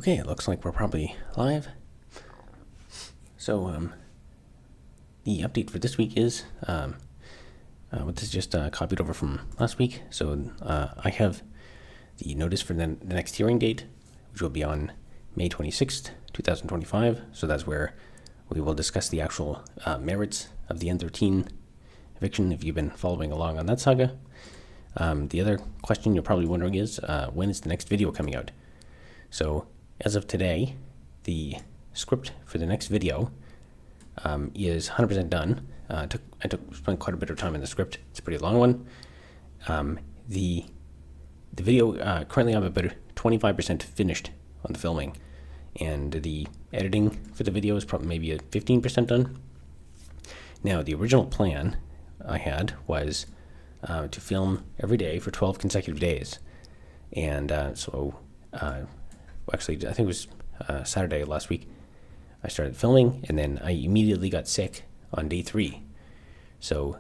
Okay, it looks like we're probably live. So, the update for this week is, this is just copied over from last week. So, I have the notice for the next hearing date, which will be on May 26th, 2025. So that's where we will discuss the actual merits of the N13 eviction, if you've been following along on that saga. The other question you're probably wondering is, when is the next video coming out? So, as of today, the script for the next video is 100% done. I spent quite a bit of time in the script. It's a pretty long one. The video, currently I'm about 25% finished on the filming, and the editing for the video is probably maybe 15% done. Now, the original plan I had was to film every day for 12 consecutive days. And actually, I think it was Saturday last week, I started filming, and then I immediately got sick on day 3. So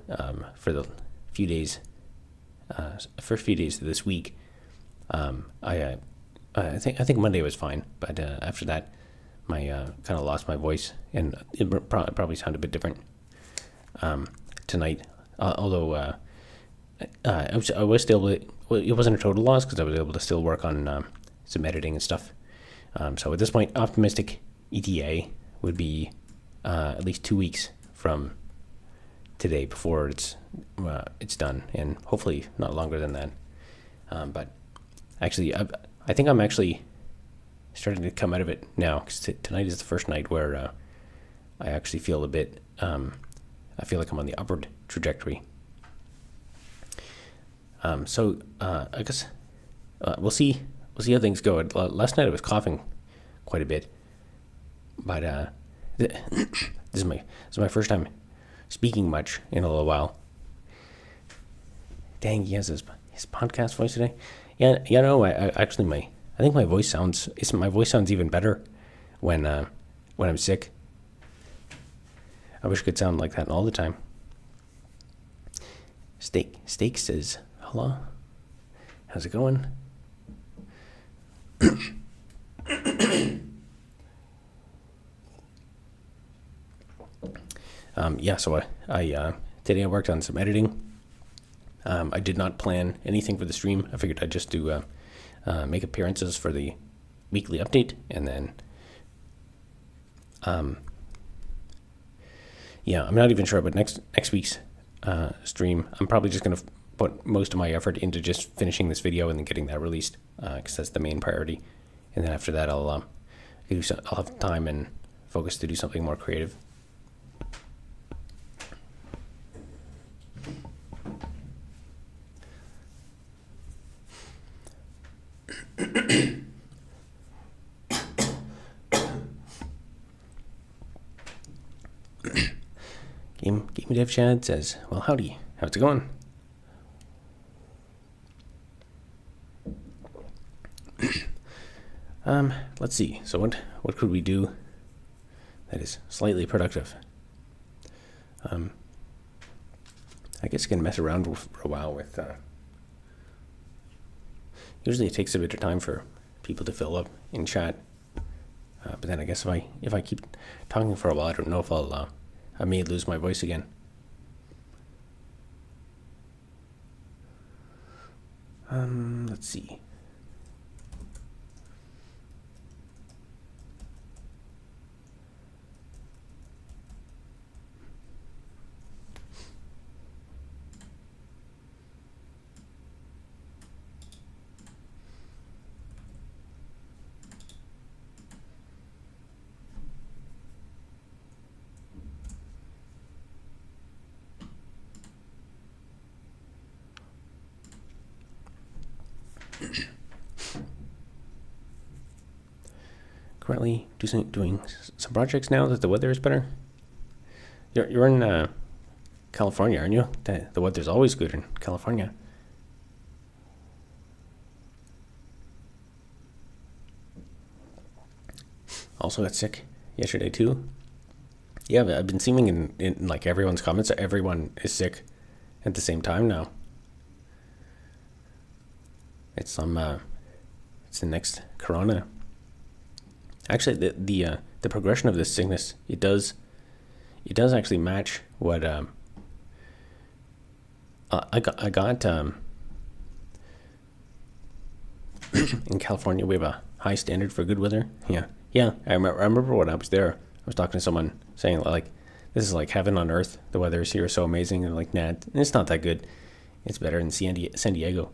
for the few days, first few days of this week, I think Monday was fine, but after that, my kind of lost my voice, and it probably sounded a bit different tonight. Although I was still, it wasn't a total loss because I was able to still work on some editing and stuff. So at this point, optimistic ETA would be at least 2 weeks from today before it's done, and hopefully not longer than that. But actually, I think I'm actually starting to come out of it now, because tonight is the first night where I actually feel a bit. I feel like I'm on the upward trajectory. So I guess we'll see how things go. Last night I was coughing quite a bit, but this is my first time speaking much in a little while. Dang, he has his podcast voice today. Yeah, no, I think my voice sounds even better when I'm sick. I wish I could sound like that all the time. Steak says, hello, how's it going? So I today I worked on some editing. I did not plan anything for the stream. I figured I'd just do make appearances for the weekly update, and then I'm not even sure, but next week's stream, I'm probably just going to put most of my effort into just finishing this video and then getting that released, because that's the main priority. And then after that, I'll have time and focus to do something more creative. Game Dev Chad says, well, howdy, how's it going? Let's see. So what could we do that is slightly productive? I guess I can mess around for a while with. Usually it takes a bit of time for people to fill up in chat, but then I guess if I keep talking for a while, I don't know if I may lose my voice again. Let's see. Currently doing some projects now that the weather is better. You're in California, aren't you? The weather's always good in California. Also got sick yesterday too. Yeah, I've been seeing in like everyone's comments that everyone is sick at the same time now. It's the next corona. Actually, the progression of this sickness, it does actually match what I got in California. We have a high standard for good weather. Yeah. I remember when I was there, I was talking to someone saying like, this is like heaven on earth. The weather here is so amazing. And like, nah, it's not that good. It's better in San Diego.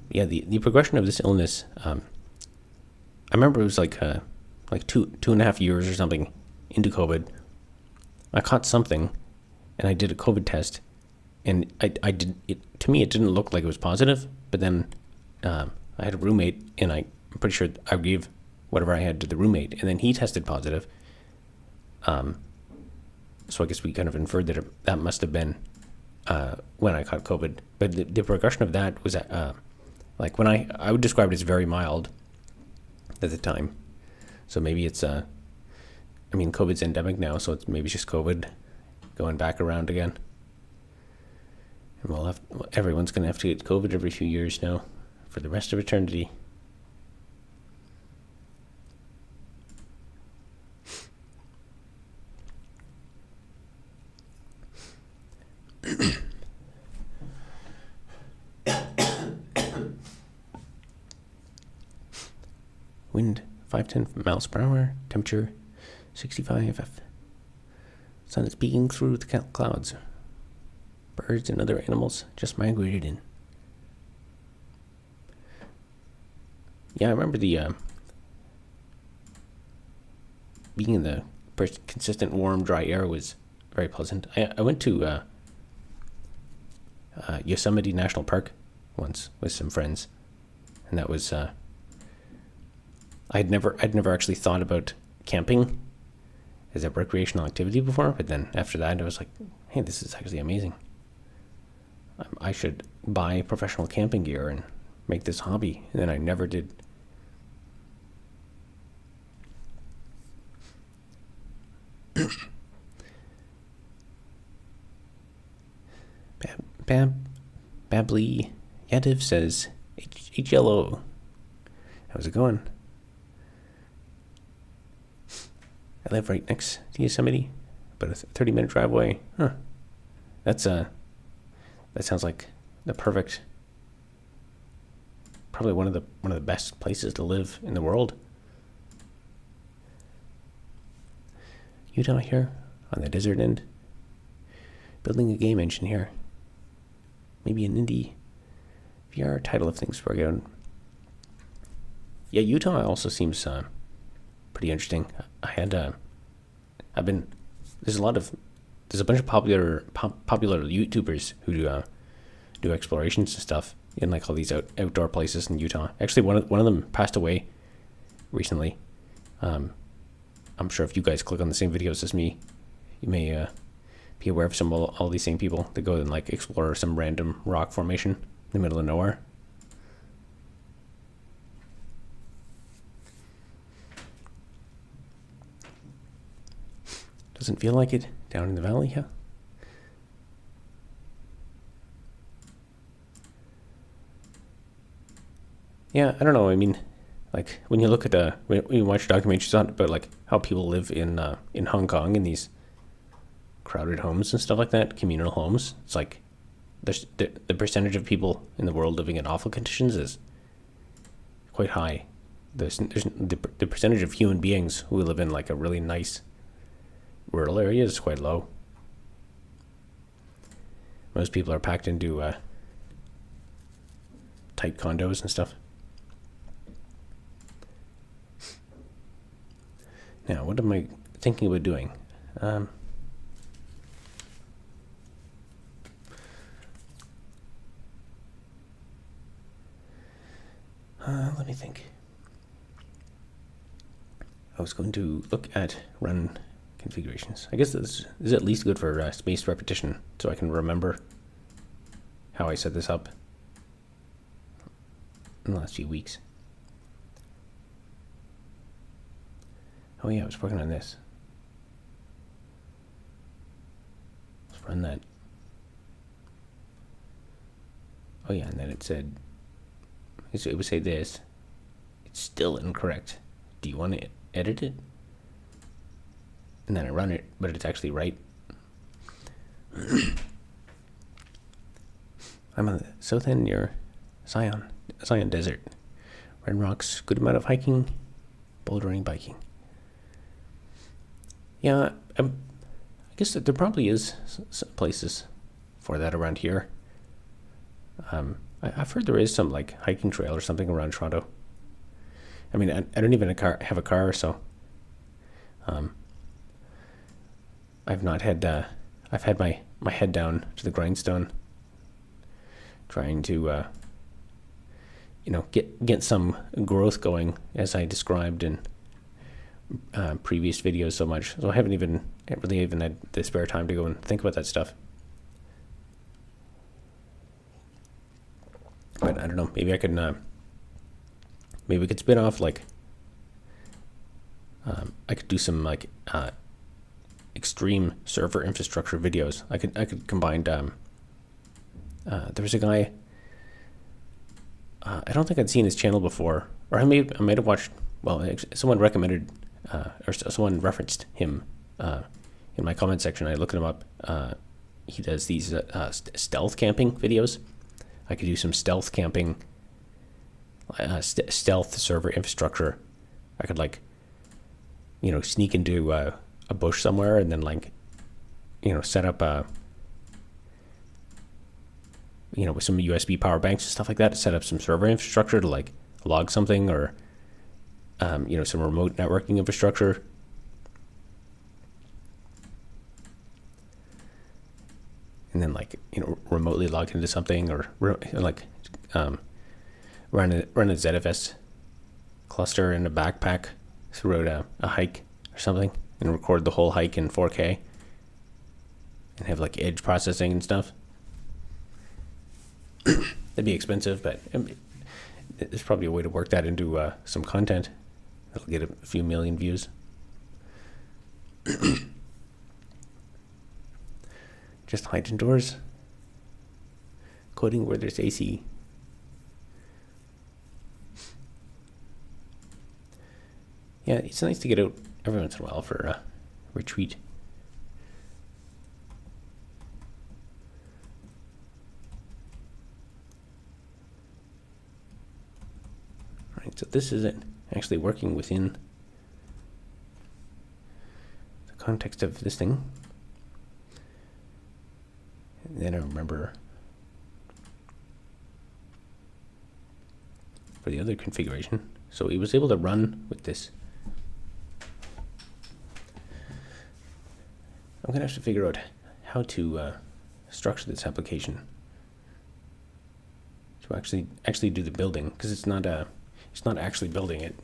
Yeah, the progression of this illness. I remember it was like 2.5 years or something into COVID. I caught something, and I did a COVID test, and I did it. To me, it didn't look like it was positive. But then I had a roommate, and I'm pretty sure I gave whatever I had to the roommate, and then he tested positive. So I guess we kind of inferred that that must have been when I caught COVID. But the progression of that was like when I would describe it as very mild at the time. So maybe it's I mean, COVID's endemic now, so maybe it's just COVID going back around again. And everyone's going to have to get COVID every few years now for the rest of eternity. Wind 510 miles per hour, temperature 65 F. Sun is peeking through the clouds. Birds and other animals just migrated in. Yeah, I remember the being in the consistent warm, dry air was very pleasant. I went to Yosemite National Park once with some friends, and that was I'd never actually thought about camping as a recreational activity before, but then after that I was like, hey, this is actually amazing. I should buy professional camping gear and make this hobby, and then I never did. Bably Yativ says, HLO. How's it going? I live right next to Yosemite, but a 30-minute drive away. Huh. That sounds like the perfect, probably one of the best places to live in the world. Utah here on the desert end. Building a game engine here. Maybe an indie VR title if things work out. Yeah, Utah also seems pretty interesting. There's a bunch of popular YouTubers who do explorations and stuff in like all these outdoor places in Utah. Actually, one of them passed away recently. I'm sure if you guys click on the same videos as me, you may be aware of all these same people that go and like explore some random rock formation in the middle of nowhere. Doesn't feel like it down in the valley, yeah. Yeah, I don't know. I mean, like when you look at when you watch documentaries about like how people live in Hong Kong in these crowded homes and stuff like that, communal homes. It's like the percentage of people in the world living in awful conditions is quite high. There's the percentage of human beings who live in like a really nice rural area is quite low. Most people are packed into tight condos and stuff. Now, what am I thinking about doing? Let me think. I was going to look at run configurations. I guess this is at least good for spaced repetition, so I can remember how I set this up in the last few weeks. Oh yeah, I was working on this. Let's run that. Oh yeah, and then it said, it would say this. It's still incorrect. Do you want to edit it? And then I run it, but it's actually right. I'm on the south end near Zion Desert. Red Rocks, good amount of hiking, bouldering, biking. Yeah, I guess that there probably is some places for that around here. I've heard there is some like hiking trail or something around Toronto. I mean, I don't even have a car, so I've not had. I've had my head down to the grindstone, trying to get some growth going, as I described in previous videos so much. So I haven't really even had the spare time to go and think about that stuff. But I don't know. Maybe I could. Maybe we could spin off like. I could do some like extreme server infrastructure videos. I could combine. There was a guy. I don't think I'd seen his channel before, or I might have watched. Well, someone recommended, or someone referenced him in my comment section. I looked him up. He does these stealth camping videos. I could do some stealth camping, stealth server infrastructure. I could sneak into a bush somewhere and then set up with some USB power banks and stuff like that to set up some server infrastructure to log something, or some remote networking infrastructure. And then remotely log into something, or run a ZFS cluster in a backpack throughout a hike or something, and record the whole hike in 4K and have edge processing and stuff. That'd be expensive, but there's probably a way to work that into some content that'll get a few million views. Just hide indoors, coding where there's AC. Yeah, it's nice to get out every once in a while for a retreat. All right, so this isn't actually working within the context of this thing. And then I remember for the other configuration. So he was able to run with this. I'm gonna have to figure out how to structure this application to actually do the building, because it's not actually building it.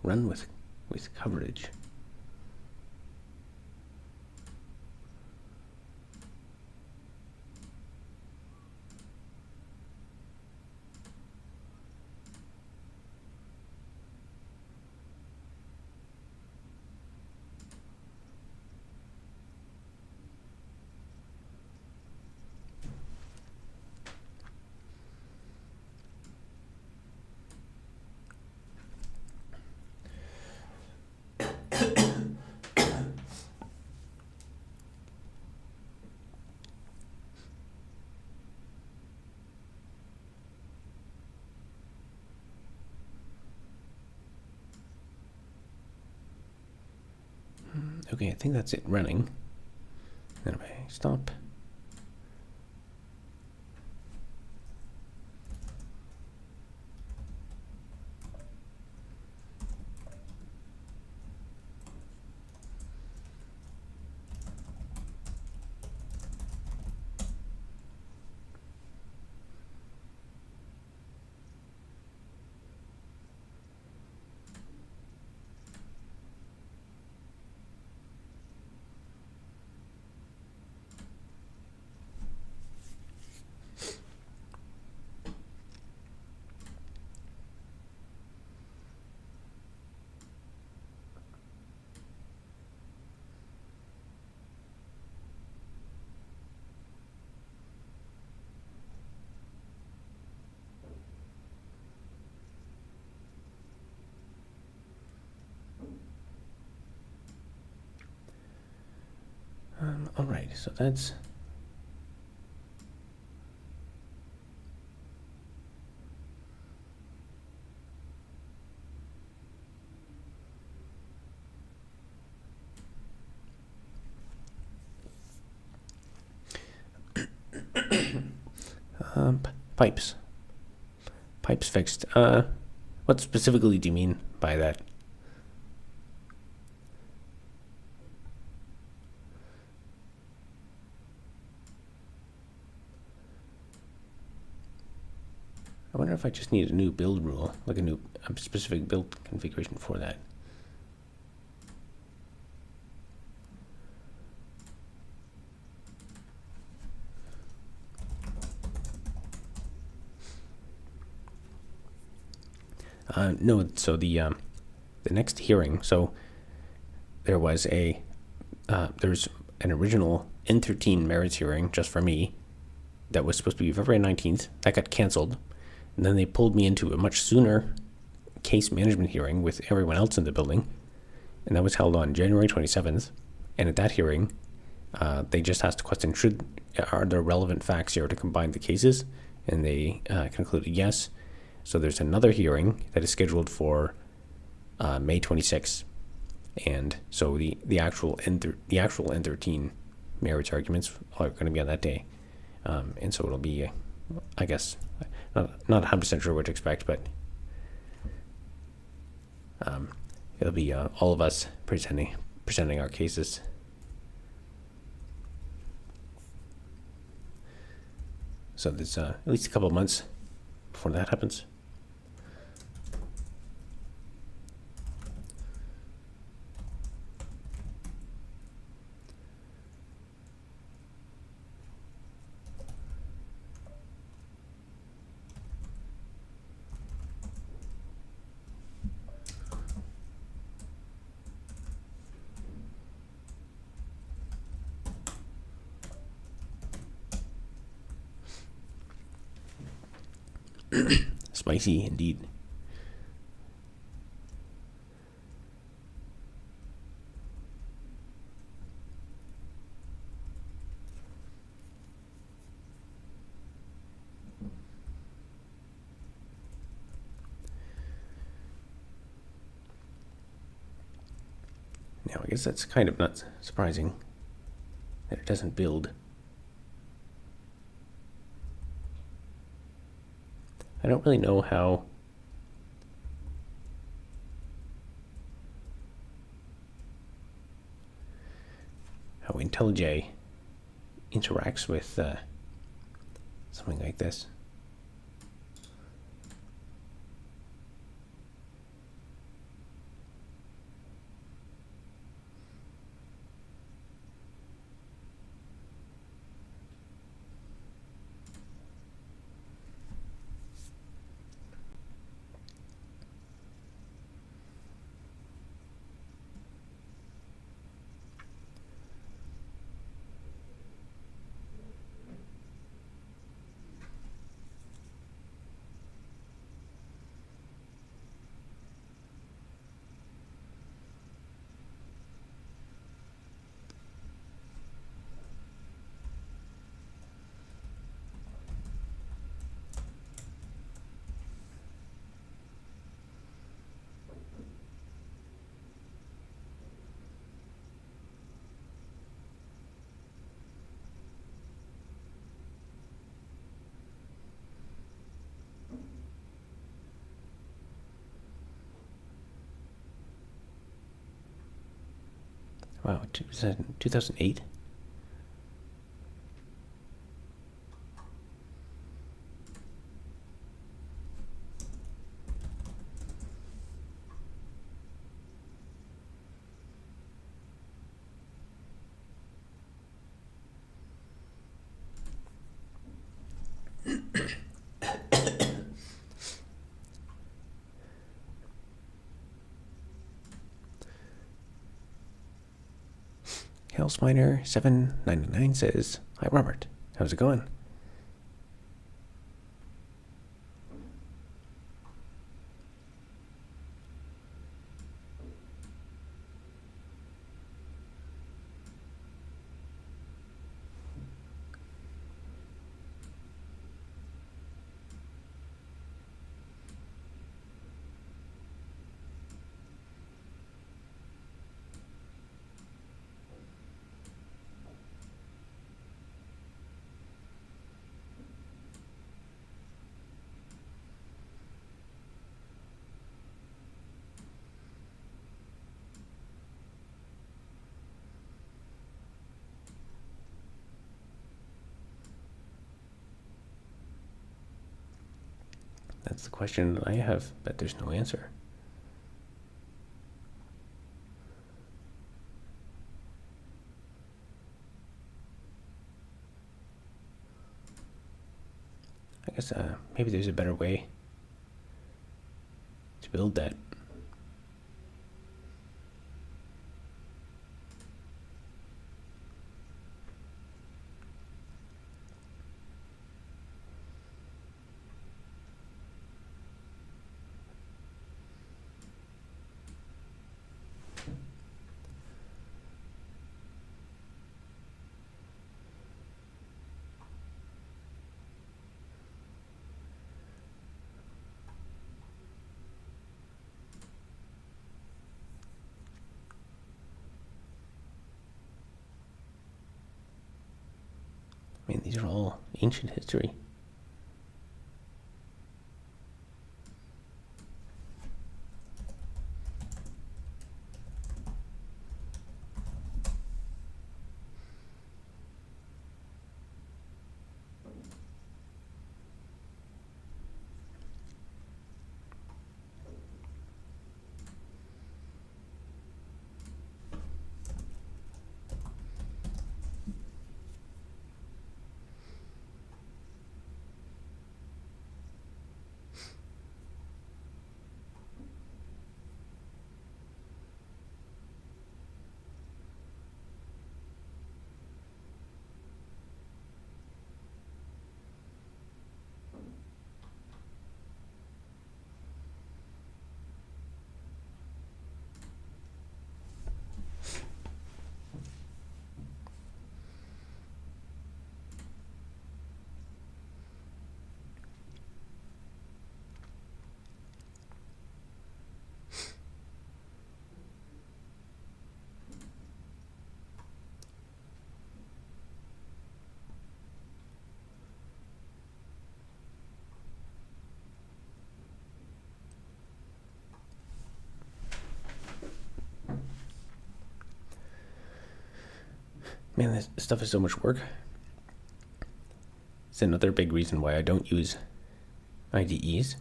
Run with coverage. Okay, I think that's it running. Then if I stop. All right, so that's pipes. Pipes fixed. What specifically do you mean by that? I wonder if I just need a new build rule, like a specific build configuration for that. No, so the next hearing, so there was there's an original N13 merits hearing just for me that was supposed to be February 19th. That got canceled. And then they pulled me into a much sooner case management hearing with everyone else in the building. And that was held on January 27th. And at that hearing, they just asked the question, are there relevant facts here to combine the cases? And they concluded yes. So there's another hearing that is scheduled for May 26th. And so the actual N13 merits arguments are going to be on that day. And so it'll be, I guess, not 100% sure what to expect, but it'll be all of us presenting our cases. So there's at least a couple of months before that happens. Spicy indeed. Now, I guess that's kind of not surprising that it doesn't build. I don't really know how IntelliJ interacts with something like this. Wow, was that 2008? Hellsminer799 says, "Hi Robert, how's it going?" That's the question that I have, but there's no answer. I guess maybe there's a better way to build that. I mean, these are all ancient history. Man, this stuff is so much work. It's another big reason why I don't use IDEs,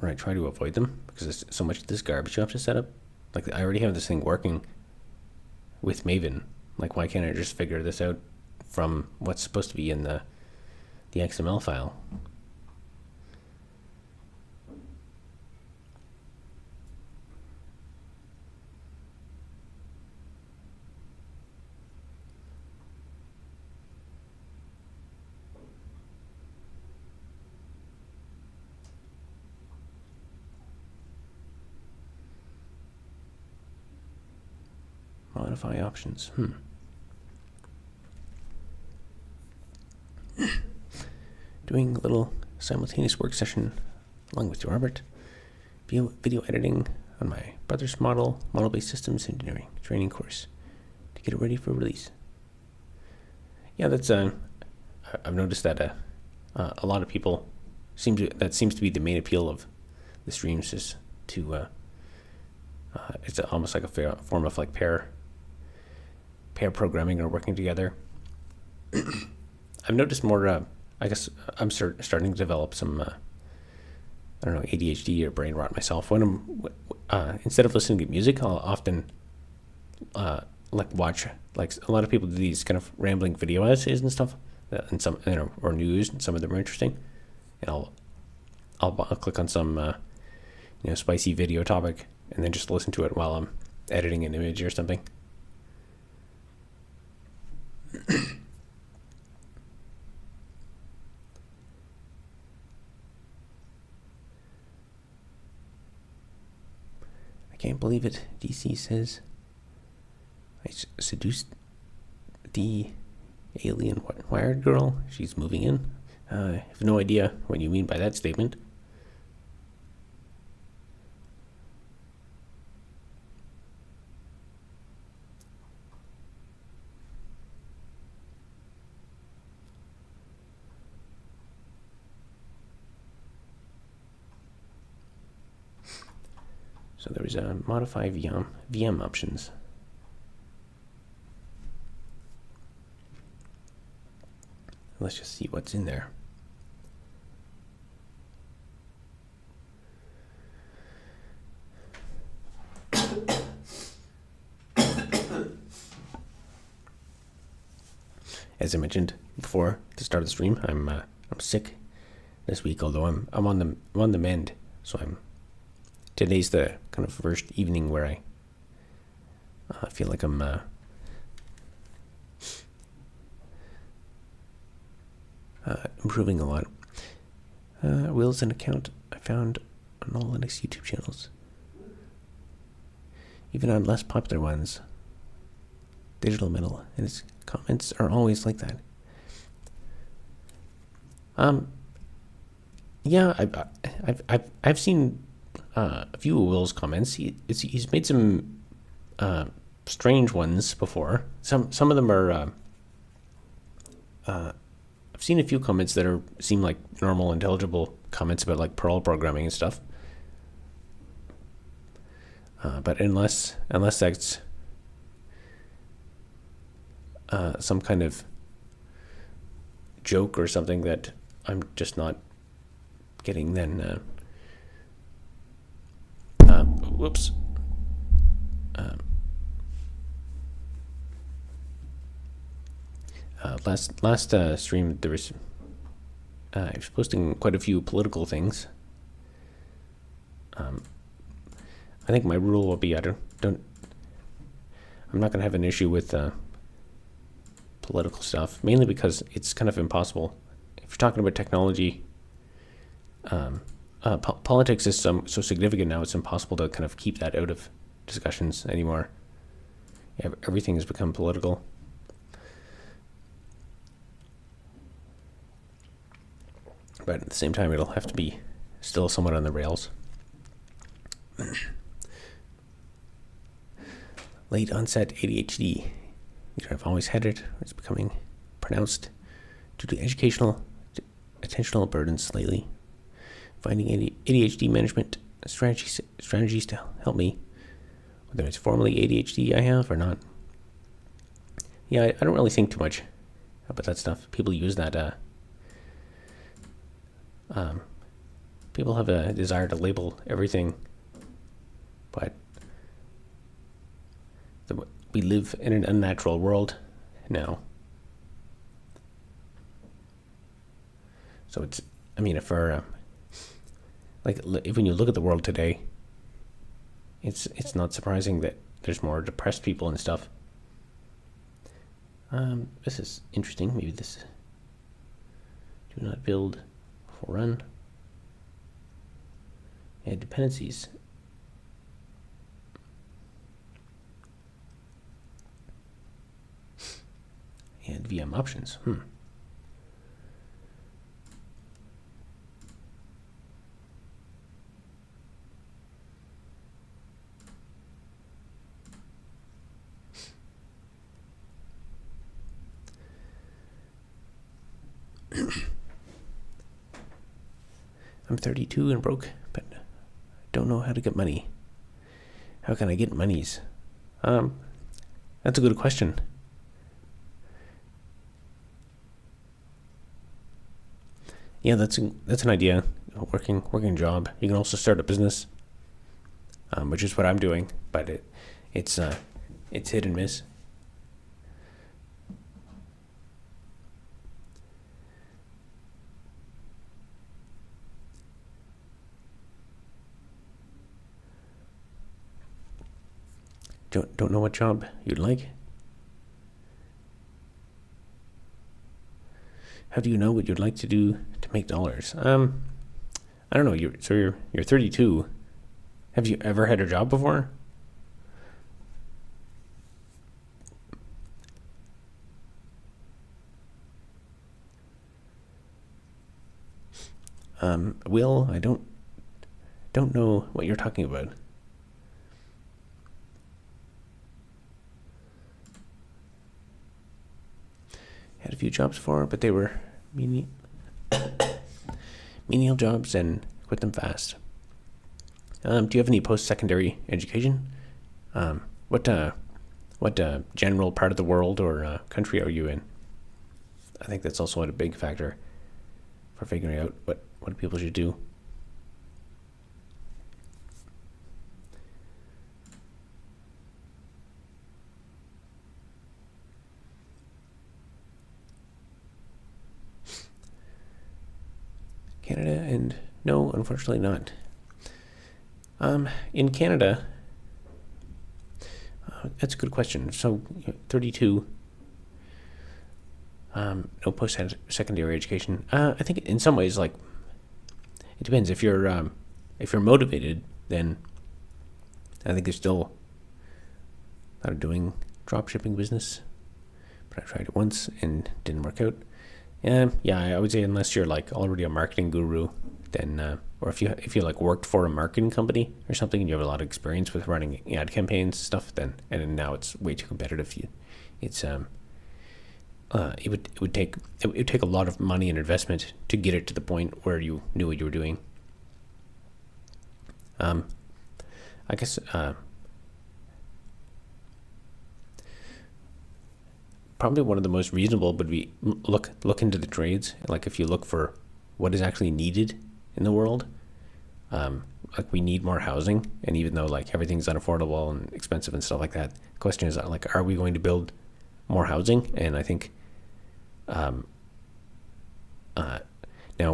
or I try to avoid them, because there's so much of this garbage you have to set up. Like, I already have this thing working with Maven. Like, why can't I just figure this out from what's supposed to be in the XML file? Modify options. Doing a little simultaneous work session along with Robert. Video editing on my brother's model-based systems engineering training course to get it ready for release. Yeah, that's I've noticed that a lot of people that seems to be the main appeal of the streams, is to it's almost like a form of like pair pair programming or working together. I've noticed more, I guess I'm starting to develop some, I don't know, ADHD or brain rot myself. When instead of listening to music, I'll often watch, like a lot of people do these kind of rambling video essays and stuff, and some, or news, and some of them are interesting. And I'll click on some, spicy video topic and then just listen to it while I'm editing an image or something. I can't believe it. DC says I seduced the alien wired girl. She's moving in. I have no idea what you mean by that statement. So there is a modify VM options. Let's just see what's in there. As I mentioned before the start of the stream, I'm sick this week. Although I'm on the mend, so today's the kind of first evening where I feel like I'm improving a lot. Will's an account I found on all Linux YouTube channels, even on less popular ones. Digital Metal, and his comments are always like that. Yeah, I've seen a few of Will's comments. He's made some strange ones before. Some of them are. I've seen a few comments that seem like normal, intelligible comments about like Perl programming and stuff. But unless that's some kind of joke or something that I'm just not getting, then whoops. Last stream there was I was posting quite a few political things. I think my rule will be I'm not gonna have an issue with political stuff, mainly because it's kind of impossible. If you're talking about technology, politics is so significant now, it's impossible to kind of keep that out of discussions anymore. Everything has become political. But at the same time, it'll have to be still somewhat on the rails. Late onset ADHD. Either I've always had it, or it's becoming pronounced due to educational, attentional burdens lately. Finding ADHD management strategies to help me, whether it's formally ADHD I have or not. Yeah, I don't really think too much about that stuff. People use that. People have a desire to label everything, but we live in an unnatural world now. So it's, I mean, if when you look at the world today, it's not surprising that there's more depressed people and stuff. This is interesting. Maybe this. Do not build for run. Add dependencies. And VM options. I'm 32 and broke, but don't know how to get money. How can I get monies? That's a good question. Yeah, that's an idea. Working a job. You can also start a business, which is what I'm doing, but it's hit and miss. Don't know what job you'd like? How do you know what you'd like to do to make dollars? I don't know. You're 32. Have you ever had a job before? Will, I don't know what you're talking about. Had a few jobs before, but they were menial jobs and quit them fast. Do you have any post-secondary education? What general part of the world or country are you in? I think that's also a big factor for figuring out what people should do. Canada, and no, unfortunately not. In Canada, that's a good question. So, 32, no post-secondary education. I think in some ways, like, it depends. If you're motivated, then I think there's still a lot of doing dropshipping business. But I tried it once and didn't work out. Yeah, I would say unless you're like already a marketing guru, then or if you like worked for a marketing company or something and you have a lot of experience with running ad campaigns and stuff, then now it's way too competitive. It would take a lot of money and investment to get it to the point where you knew what you were doing. I guess probably one of the most reasonable would be look into the trades. Like if you look for what is actually needed in the world, like we need more housing, and even though like everything's unaffordable and expensive and stuff like that, the question is like, are we going to build more housing? And I think now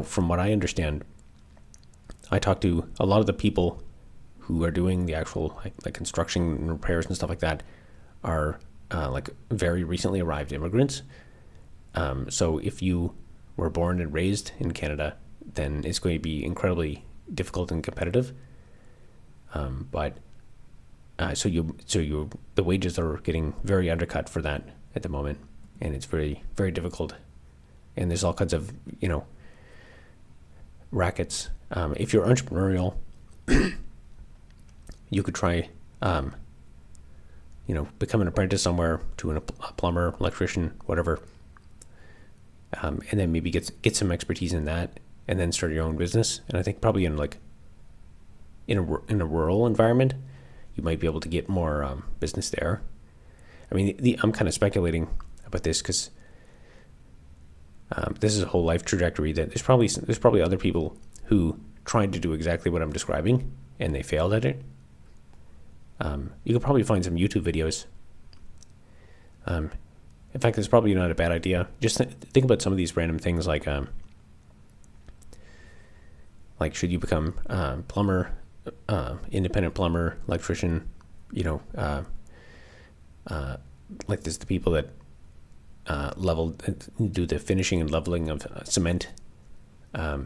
from what I understand, I talked to a lot of the people who are doing the actual like construction and repairs and stuff like that are like very recently arrived immigrants. So if you were born and raised in Canada, then it's going to be incredibly difficult and competitive. But the wages are getting very undercut for that at the moment, and it's very, very difficult. And there's all kinds of rackets. If you're entrepreneurial, you could try become an apprentice somewhere to a plumber, electrician, whatever, and then maybe get some expertise in that, and then start your own business. And I think probably in a rural environment, you might be able to get more business there. I mean, I'm kind of speculating about this because this is a whole life trajectory that there's probably other people who tried to do exactly what I'm describing and they failed at it. You could probably find some YouTube videos. In fact, it's probably not a bad idea. Just think about some of these random things like should you become plumber, independent plumber, electrician, like there's the people that do the finishing and leveling of cement. I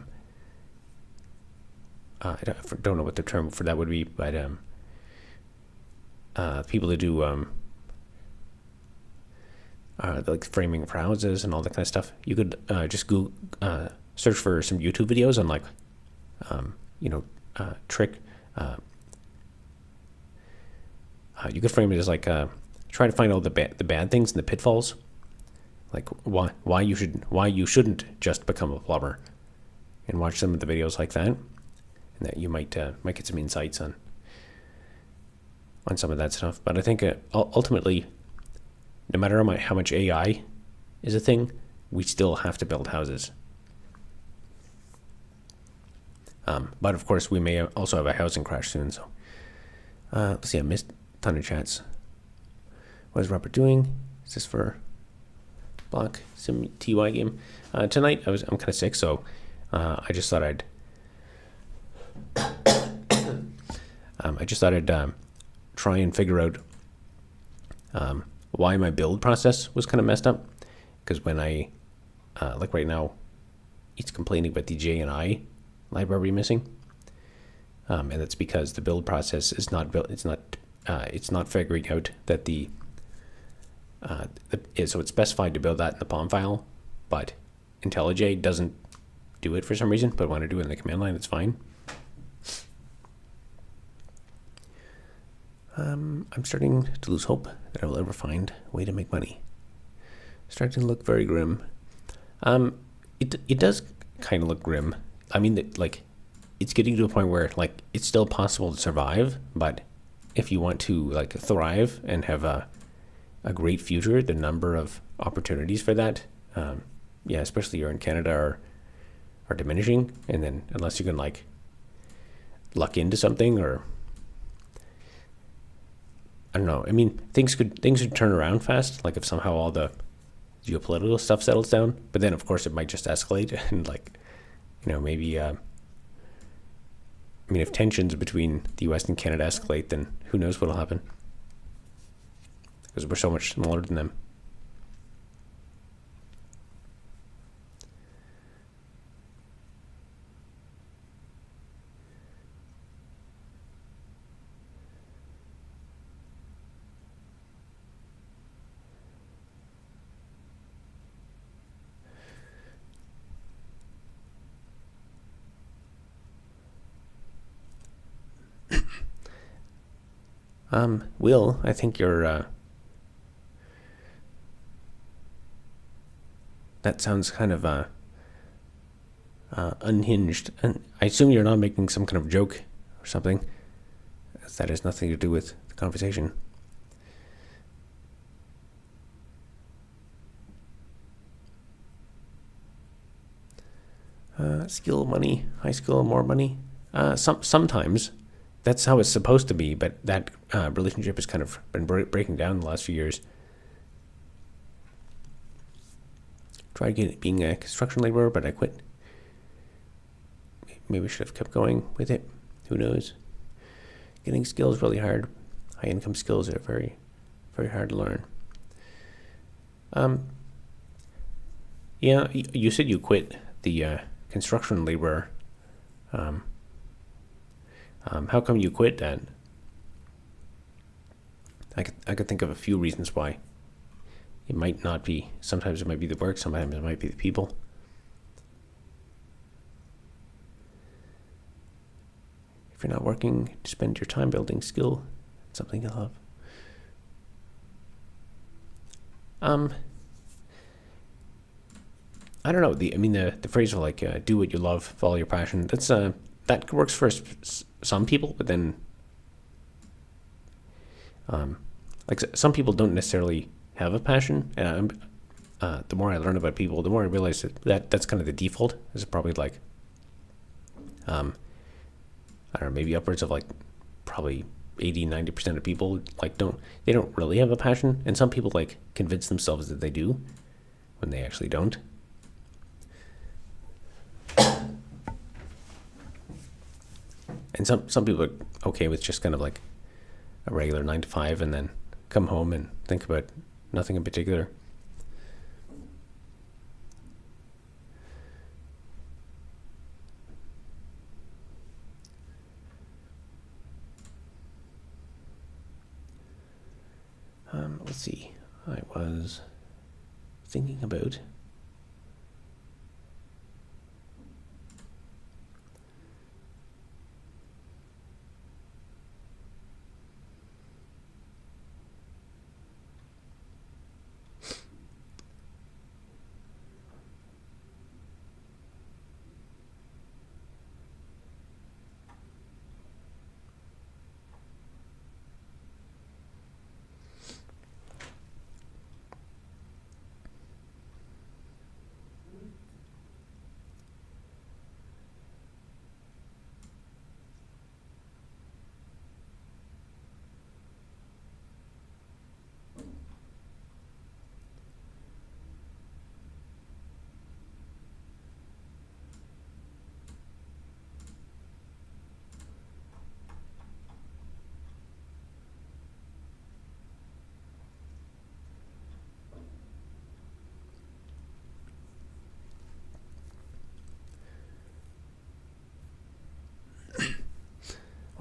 don't know what the term for that would be, but people that do like framing for houses and all that kind of stuff. You could just search for some YouTube videos on like trick. You could frame it as like try to find all the bad things and the pitfalls, like why you shouldn't just become a plumber, and watch some of the videos like that, and that you might get some insights on some of that stuff. But I think ultimately, no matter how much AI is a thing, we still have to build houses. But of course, we may also have a housing crash soon. So let's see. I missed a ton of chats. What is Robert doing? Is this for Block Sim TY game? Tonight I'm kind of sick, so I just thought I'd try and figure out why my build process was kind of messed up. Because when I like right now, it's complaining about the J and I library missing, and that's because the build process is not built. It's not figuring out that so it's specified to build that in the POM file, but IntelliJ doesn't do it for some reason. But when I do it in the command line, it's fine. I'm starting to lose hope that I will ever find a way to make money. Starting to look very grim. It does kind of look grim. I mean, like, it's getting to a point where, like, it's still possible to survive, but if you want to, like, thrive and have a great future, the number of opportunities for that, especially here in Canada, are diminishing. And then unless you can, like, luck into something, or I don't know. I mean, things could turn around fast, like if somehow all the geopolitical stuff settles down. But then, of course, it might just escalate and, like, maybe. I mean, if tensions between the U.S. and Canada escalate, then who knows what'll happen? Because we're so much smaller than them. Will, I think you're, that sounds kind of, unhinged. And I assume you're not making some kind of joke or something. That has nothing to do with the conversation. Skill, money, high skill, more money. Sometimes. That's how it's supposed to be, but that relationship has kind of been breaking down the last few years. Tried being a construction laborer, but I quit. Maybe I should have kept going with it. Who knows? Getting skills really hard. High income skills are very, very hard to learn. Yeah, you said you quit the construction laborer. How come you quit then? I could think of a few reasons why. It might not be. Sometimes it might be the work. Sometimes it might be the people. If you're not working to spend your time building skill, it's something you love. I don't know. The phrase of, like, do what you love, follow your passion. That works for some people, but then, like, some people don't necessarily have a passion. And the more I learn about people, the more I realize that's kind of the default. Is probably like, I don't know, maybe upwards of, like, probably 80-90% of people, like, don't really have a passion. And some people, like, convince themselves that they do when they actually don't. And some people are okay with just kind of like a regular 9 to 5 and then come home and think about nothing in particular. Let's see. I was thinking about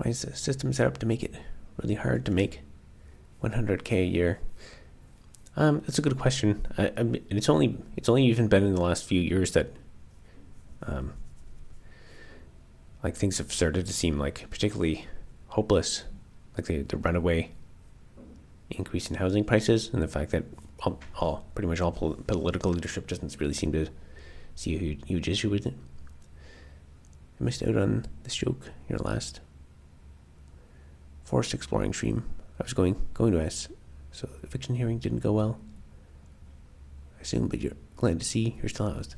Why is the system set up to make it really hard to make 100K a year? That's a good question. It's only even been in the last few years that like things have started to seem like particularly hopeless, like the runaway increase in housing prices, and the fact that pretty much all political leadership doesn't really seem to see a huge issue with it. I missed out on this joke, your last forest exploring stream. I was going to ask, so the eviction hearing didn't go well, I assume, but you're glad to see you're still housed.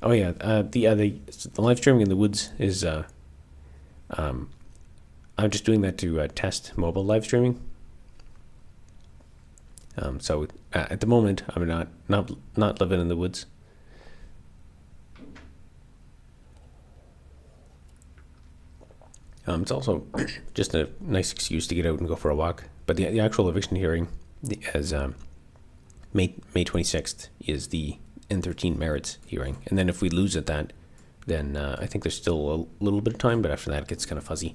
Oh yeah, the live streaming in the woods is I'm just doing that to test mobile live streaming. So at the moment I'm not living in the woods. It's also just a nice excuse to get out and go for a walk. But the actual eviction hearing is May 26th is the N13 merits hearing. And then if we lose at that, then I think there's still a little bit of time, but after that it gets kind of fuzzy.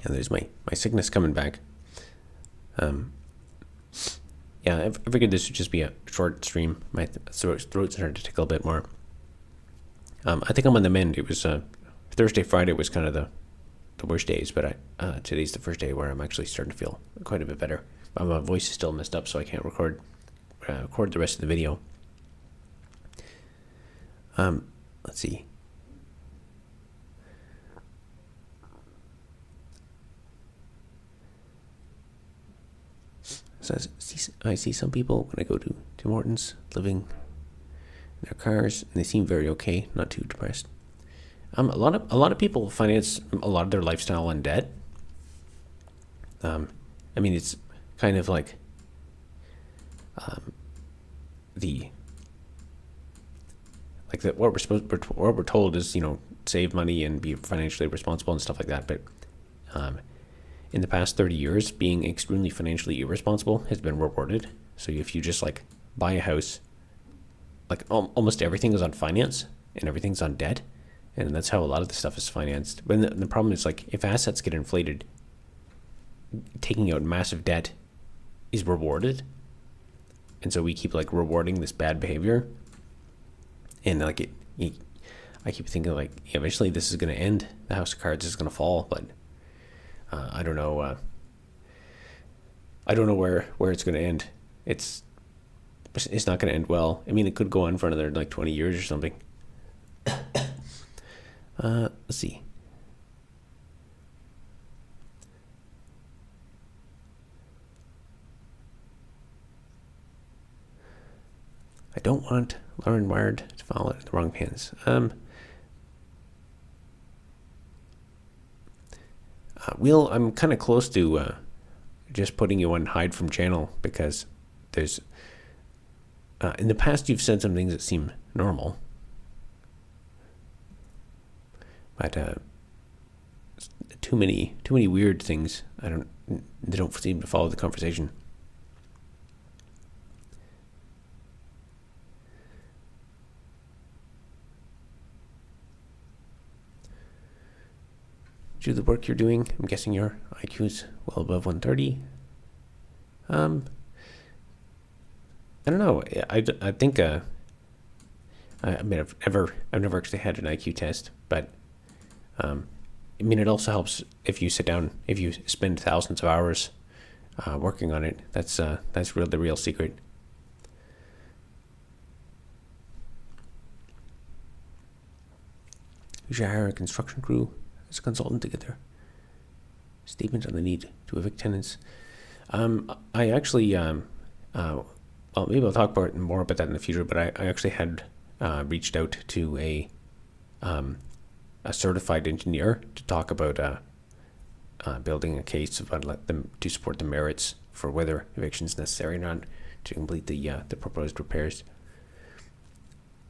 Yeah, there's my sickness coming back. Yeah, I figured this would just be a short stream. My throat started to tickle a bit more. I think I'm on the mend. It was Thursday, Friday was kind of the worst days, but today's the first day where I'm actually starting to feel quite a bit better. My voice is still messed up, so I can't record the rest of the video. Let's see. So I see some people when I go to Tim Hortons living in their cars, and they seem very okay, not too depressed. A lot of people finance a lot of their lifestyle on debt. I mean, it's kind of like what we're told is, save money and be financially responsible and stuff like that. But in the past 30 years, being extremely financially irresponsible has been rewarded. So if you just buy a house, almost everything is on finance and everything's on debt. And that's how a lot of the stuff is financed. But the problem is, if assets get inflated, taking out massive debt is rewarded. And so we keep rewarding this bad behavior. And I keep thinking eventually this is going to end. The house of cards is going to fall, but I don't know. I don't know where it's going to end. It's not going to end well. I mean, it could go on for another 20 years or something. Let's see. I don't want Lauren Wired to fall into the wrong hands. I'm kind of close to just putting you on hide from channel, because there's in the past you've said some things that seem normal, but too many weird things. They don't seem to follow the conversation. Do the work you're doing. I'm guessing your IQ's well above 130. I don't know. I think I mean I've never actually had an IQ test, but I mean it also helps if you sit down, if you spend thousands of hours working on it. That's the real secret. You should hire a construction crew as a consultant to get their statement on the need to evict tenants. I actually, well, maybe I'll talk more about that in the future, but I actually had reached out to a certified engineer to talk about building a case about let them to support the merits for whether eviction is necessary or not to complete the proposed repairs.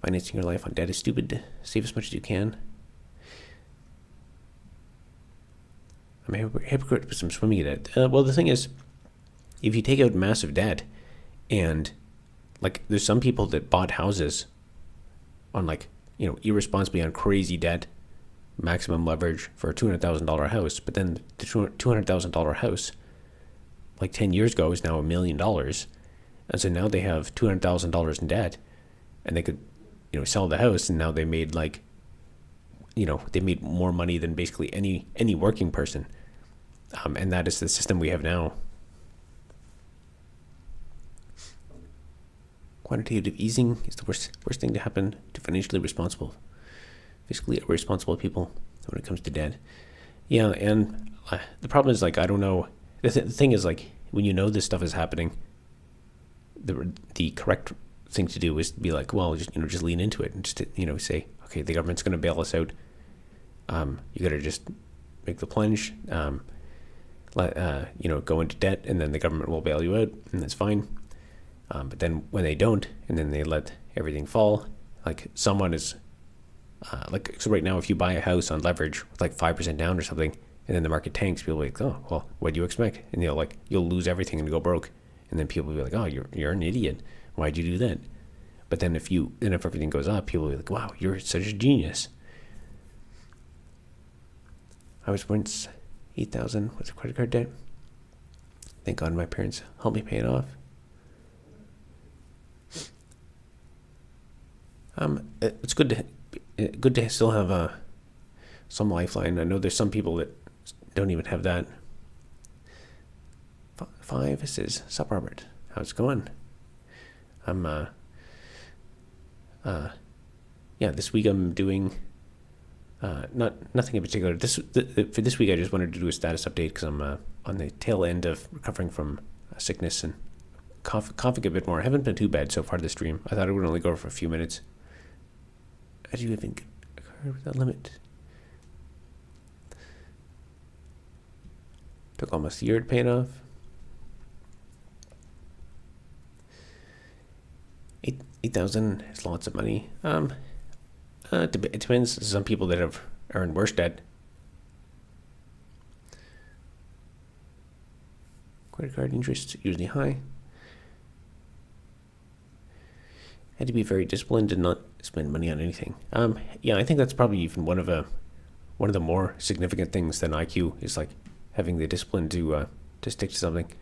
Financing your life on debt is stupid. Save as much as you can. I'm a hypocrite because I'm swimming in it. Well, the thing is, if you take out massive debt, and like there's some people that bought houses on irresponsibly on crazy debt, maximum leverage for a $200,000 house, but then the $200,000 house, like 10 years ago, is now $1 million, and so now they have $200,000 in debt, and they could, sell the house, and now they made they made more money than basically any working person, and that is the system we have now. Quantitative easing is the worst thing to happen to fiscally responsible people when it comes to debt. Yeah, and the problem is I don't know. The thing is when you know this stuff is happening, the correct thing to do is to be well, just lean into it and just say, okay, the government's going to bail us out. You got to just make the plunge, go into debt, and then the government will bail you out, and that's fine. But then when they don't, and then they let everything fall, someone is, so right now, if you buy a house on leverage with 5% down or something, and then the market tanks, people will be oh, well, what do you expect? And you'll lose everything and go broke. And then people will be oh, you're an idiot. Why'd you do that? But then if everything goes up, people will be wow, you're such a genius. I was once $8,000 with a credit card debt. Thank God my parents helped me pay it off. It's good to still have some lifeline. I know there's some people that don't even have that. 5 says, "Sup, Robert? How's it going?" This week I'm doing nothing in particular. For this week I just wanted to do a status update because I'm on the tail end of recovering from sickness and coughing a bit more. I haven't been too bad so far this stream. I thought it would only go for a few minutes. As you even occur with that limit. Took almost a year to pay it off. 8,000 is lots of money. It depends. Some people that are in worse debt. Credit card interest usually high. Had to be very disciplined and not spend money on anything. I think that's probably even one of the more significant things than IQ is having the discipline to stick to something.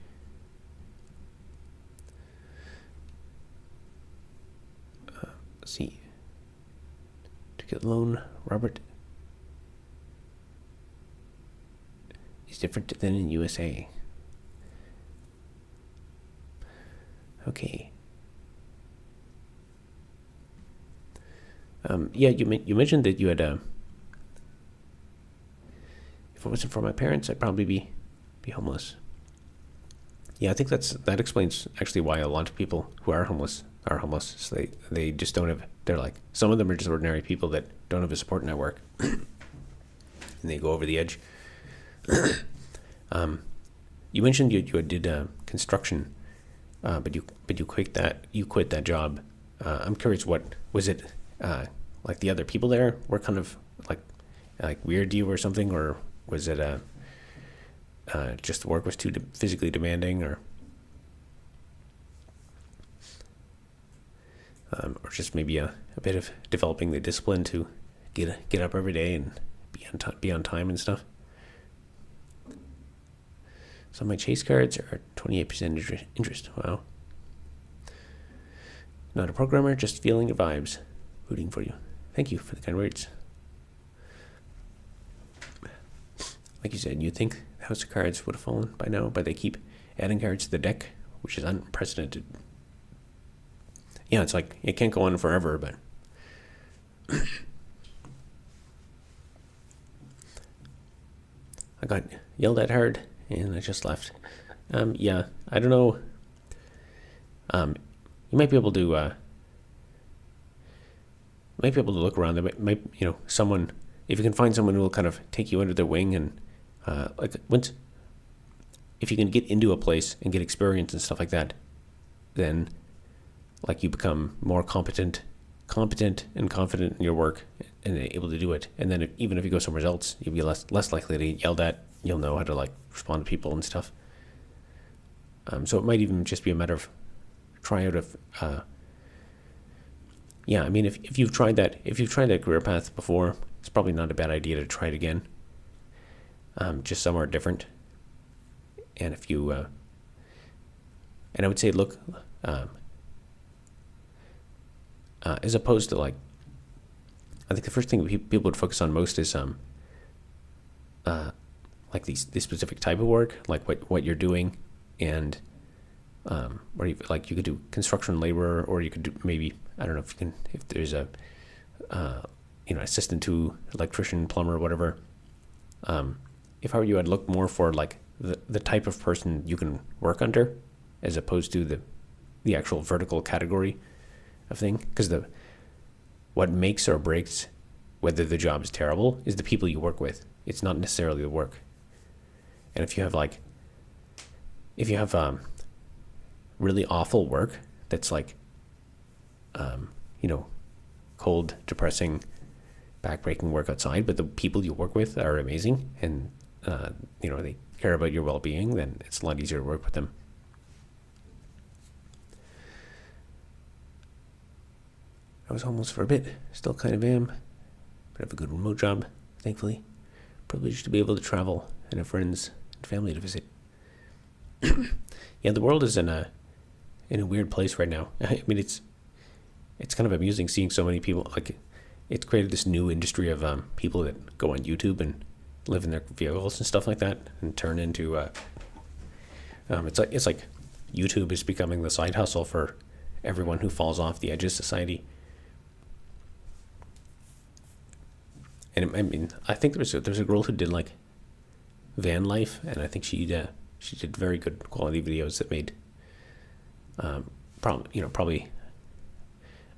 Let's see. To get a loan, Robert, is different than in USA. Okay. You mentioned that you had if it wasn't for my parents, I'd probably be homeless. Yeah, I think that explains actually why a lot of people who are homeless. So they just don't have. They're some of them are just ordinary people that don't have a support network, and they go over the edge. You mentioned you did construction, but you quit that. You quit that job. I'm curious, what was it? The other people there were kind of weird to you or something, or was it just the work was too physically demanding, or just maybe a bit of developing the discipline to get up every day and be on time and stuff. So my Chase cards are 28% interest. Wow. Not a programmer, just feeling the vibes. Rooting for you. Thank you for the kind words. Like you said, you'd think the House of Cards would have fallen by now, but they keep adding cards to the deck, which is unprecedented. Yeah, it's it can't go on forever, but I got yelled at hard and I just left. I don't know. You might be able to might be able to look around. There might someone, if you can find someone who will kind of take you under their wing and if you can get into a place and get experience and stuff like that, then like you become more competent and confident in your work and able to do it. And then even if you go somewhere else, you'll be less likely to get yelled at. You'll know how to like respond to people and stuff. So it might even just be a matter of try out of, if you've tried that career path before, it's probably not a bad idea to try it again. Just somewhere different. And if you, and I would say, look, as opposed to like, I think the first thing people would focus on most is like this specific type of work, like what you're doing, and or you could do construction labor, or you could do maybe, I don't know if there's a assistant to electrician, plumber, whatever. If I were you, I'd look more for like the type of person you can work under, as opposed to the actual vertical category of thing, because what makes or breaks whether the job is terrible is the people you work with. It's not necessarily the work. And if you have really awful work that's like cold, depressing, backbreaking work outside, but the people you work with are amazing and they care about your well-being, then it's a lot easier to work with them. I was almost for a bit, still kind of am, but I have a good remote job, thankfully. Privileged to be able to travel and have friends and family to visit. Yeah, the world is in a weird place right now. I mean, it's kind of amusing seeing so many people. Like, it's created this new industry of people that go on YouTube and live in their vehicles and stuff like that, and turn into it's like YouTube is becoming the side hustle for everyone who falls off the edge of society. And I mean, I think there's a girl who did like van life, and I think she did very good quality videos that made probably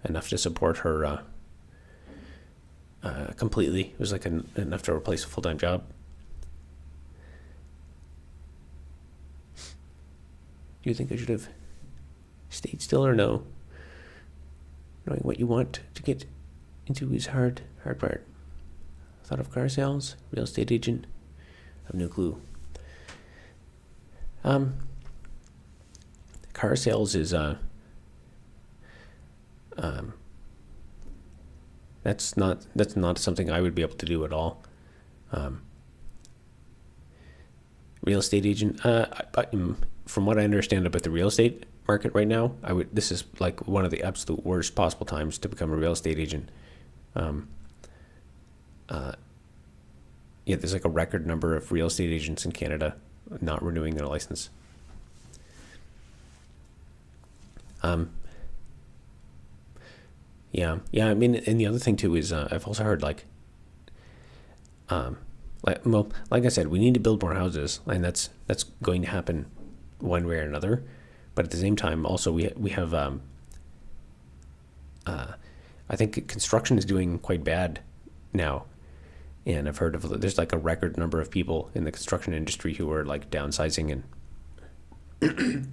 enough to support her completely. It was like enough to replace a full-time job. Do you think I should have stayed still or no? Knowing what you want to get into is hard part. Thought of car sales, real estate agent. I have no clue. Car sales is that's not something I would be able to do at all. Real estate agent. From what I understand about the real estate market right now, this is like one of the absolute worst possible times to become a real estate agent. There's like a record number of real estate agents in Canada not renewing their license. I mean, and the other thing too is I've also heard like I said, we need to build more houses, and that's going to happen one way or another. But at the same time, also we have I think construction is doing quite bad now. And I've heard there's like a record number of people in the construction industry who are like downsizing and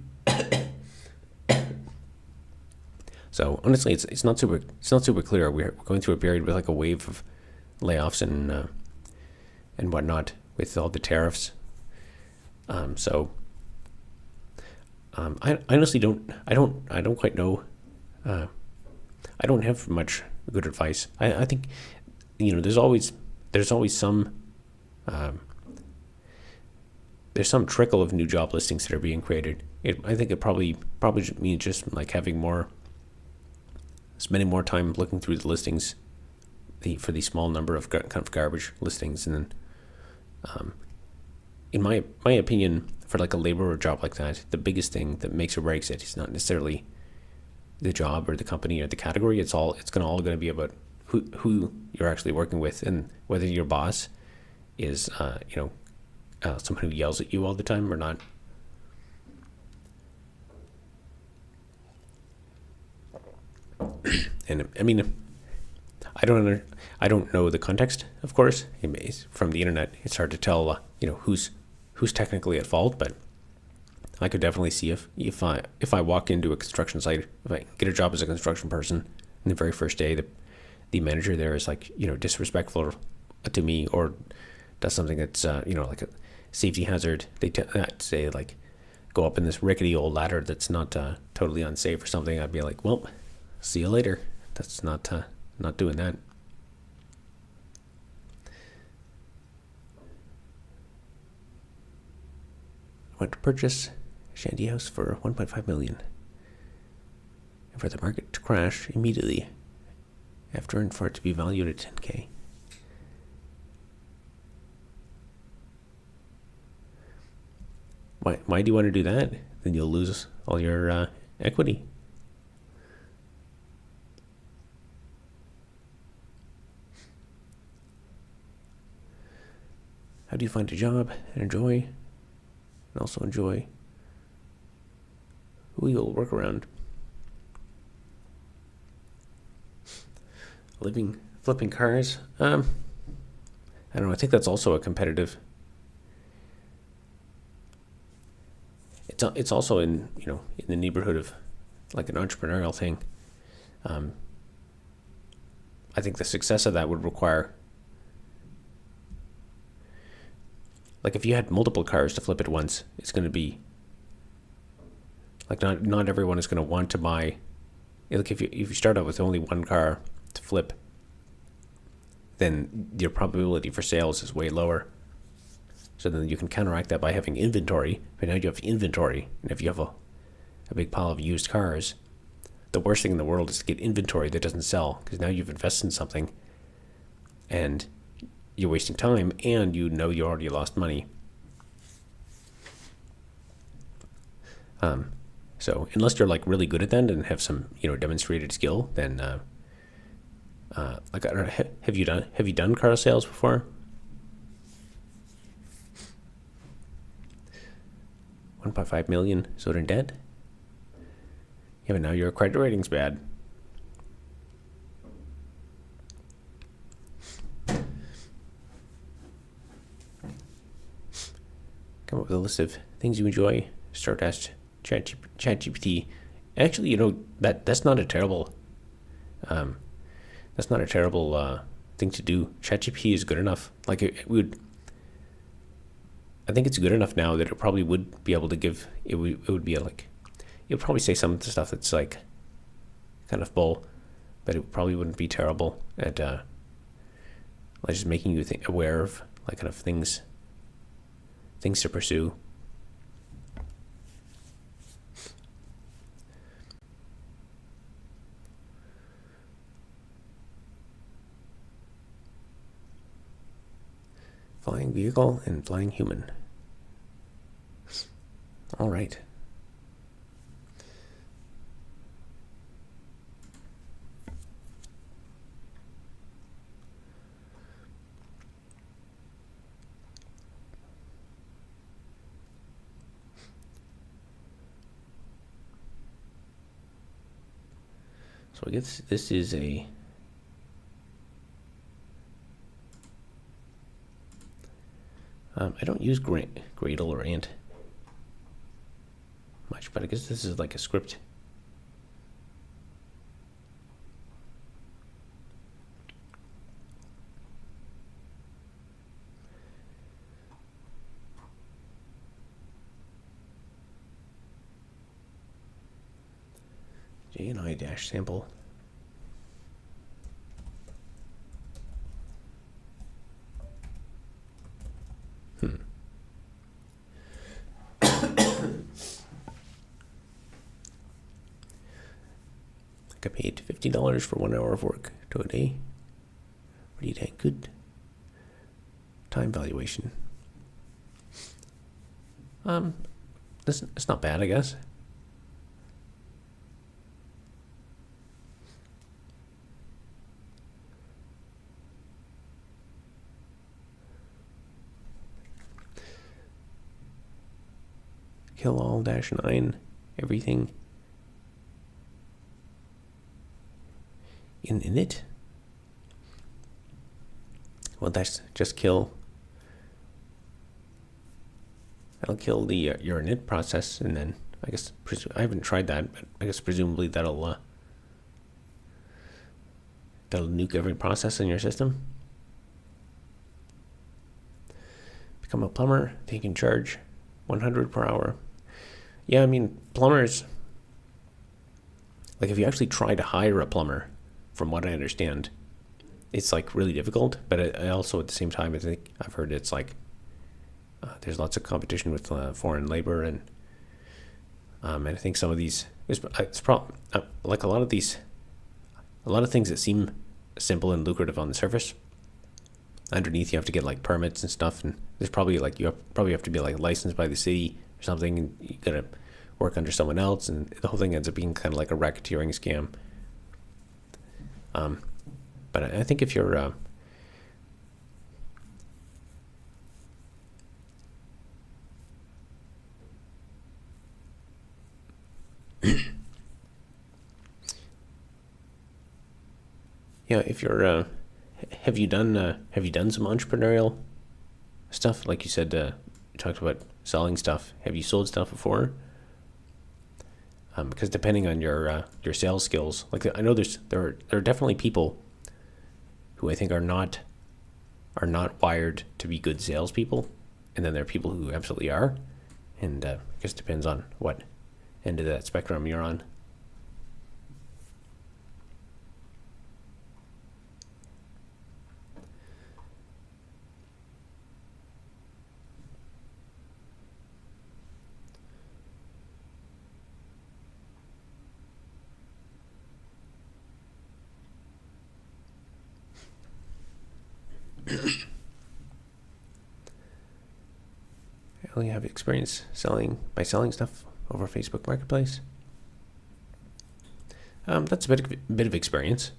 so honestly, it's not super clear. We're going through a period with like a wave of layoffs and whatnot with all the tariffs. I honestly don't quite know. I don't have much good advice. I think there's always some there's some trickle of new job listings that are being created. I think it probably means just like spending more time looking through the listings for the small number of kind of garbage listings, and then in my opinion, for like a laborer job like that, the biggest thing that makes or breaks it is not necessarily the job or the company or the category. It's all going to be about who you're actually working with, and whether your boss is someone who yells at you all the time or not. And I mean, I don't know the context, of course. From the internet, it's hard to tell, who's technically at fault. But I could definitely see if I walk into a construction site, if I get a job as a construction person, and the very first day the manager there is like, disrespectful to me, or does something that's like a safety hazard. They say like go up in this rickety old ladder that's not totally unsafe or something. I'd be like, well, see you later. That's not doing that. I went to purchase a shanty house for $1.5 million, and for the market to crash immediately after, and for it to be valued at $10K. Why do you want to do that? Then you'll lose all your equity. How do you find a job and also enjoy who you'll work around? Flipping cars. I don't know. I think that's also a competitive. It's also in the neighborhood of like an entrepreneurial thing. I think the success of that would require, like, if you had multiple cars to flip at once, it's going to be like not everyone is going to want to buy. Like if you start out with only one car to flip, then your probability for sales is way lower. So then you can counteract that by having inventory. But now you have inventory, and if you have a big pile of used cars, the worst thing in the world is to get inventory that doesn't sell, because now you've invested in something and you're wasting time, and you already lost money. So unless you're like really good at that and have some demonstrated skill, then like, I don't know, have you done car sales before? $1.5 million, so in debt. Yeah, but now your credit rating's bad. Come up with a list of things you enjoy. Start to ask ChatGPT. Actually, that's not a terrible. That's not a terrible thing to do. ChatGPT is good enough. Like it would. I think it's good enough now that it probably would be able to give. It would be like. It would probably say some of the stuff that's like kind of bull, but it probably wouldn't be terrible at like just making you aware of like kind of things to pursue. Flying vehicle and flying human. All right. So I guess this is a I don't use Gradle or Ant much, but I guess this is like a script. JNI dash sample. I paid $50 for 1 hour of work to a day. What do you think? Good time valuation. It's not bad, I guess. Kill all -9, everything in it. Will that just that'll kill the your init process, and then I guess I haven't tried that, but I guess presumably that'll nuke every process in your system. Become a plumber. They can charge $100 per hour. Yeah, I mean, plumbers, like if you actually try to hire a plumber, from what I understand, it's like really difficult. But I also at the same time, I think I've heard it's like there's lots of competition with foreign labor, and I think some of these like a lot of things that seem simple and lucrative on the surface. Underneath, you have to get like permits and stuff, and there's probably like probably have to be like licensed by the city or something, and you gotta work under someone else, and the whole thing ends up being kind of like a racketeering scam. But I think if you're if you're have you done some entrepreneurial stuff? Like you said, you talked about selling stuff. Have you sold stuff before? Because depending on your sales skills, like I know there are definitely people who I think are not wired to be good salespeople, and then there are people who absolutely are, and I guess it depends on what end of that spectrum you're on. I only have experience selling stuff over Facebook Marketplace. That's a bit of experience.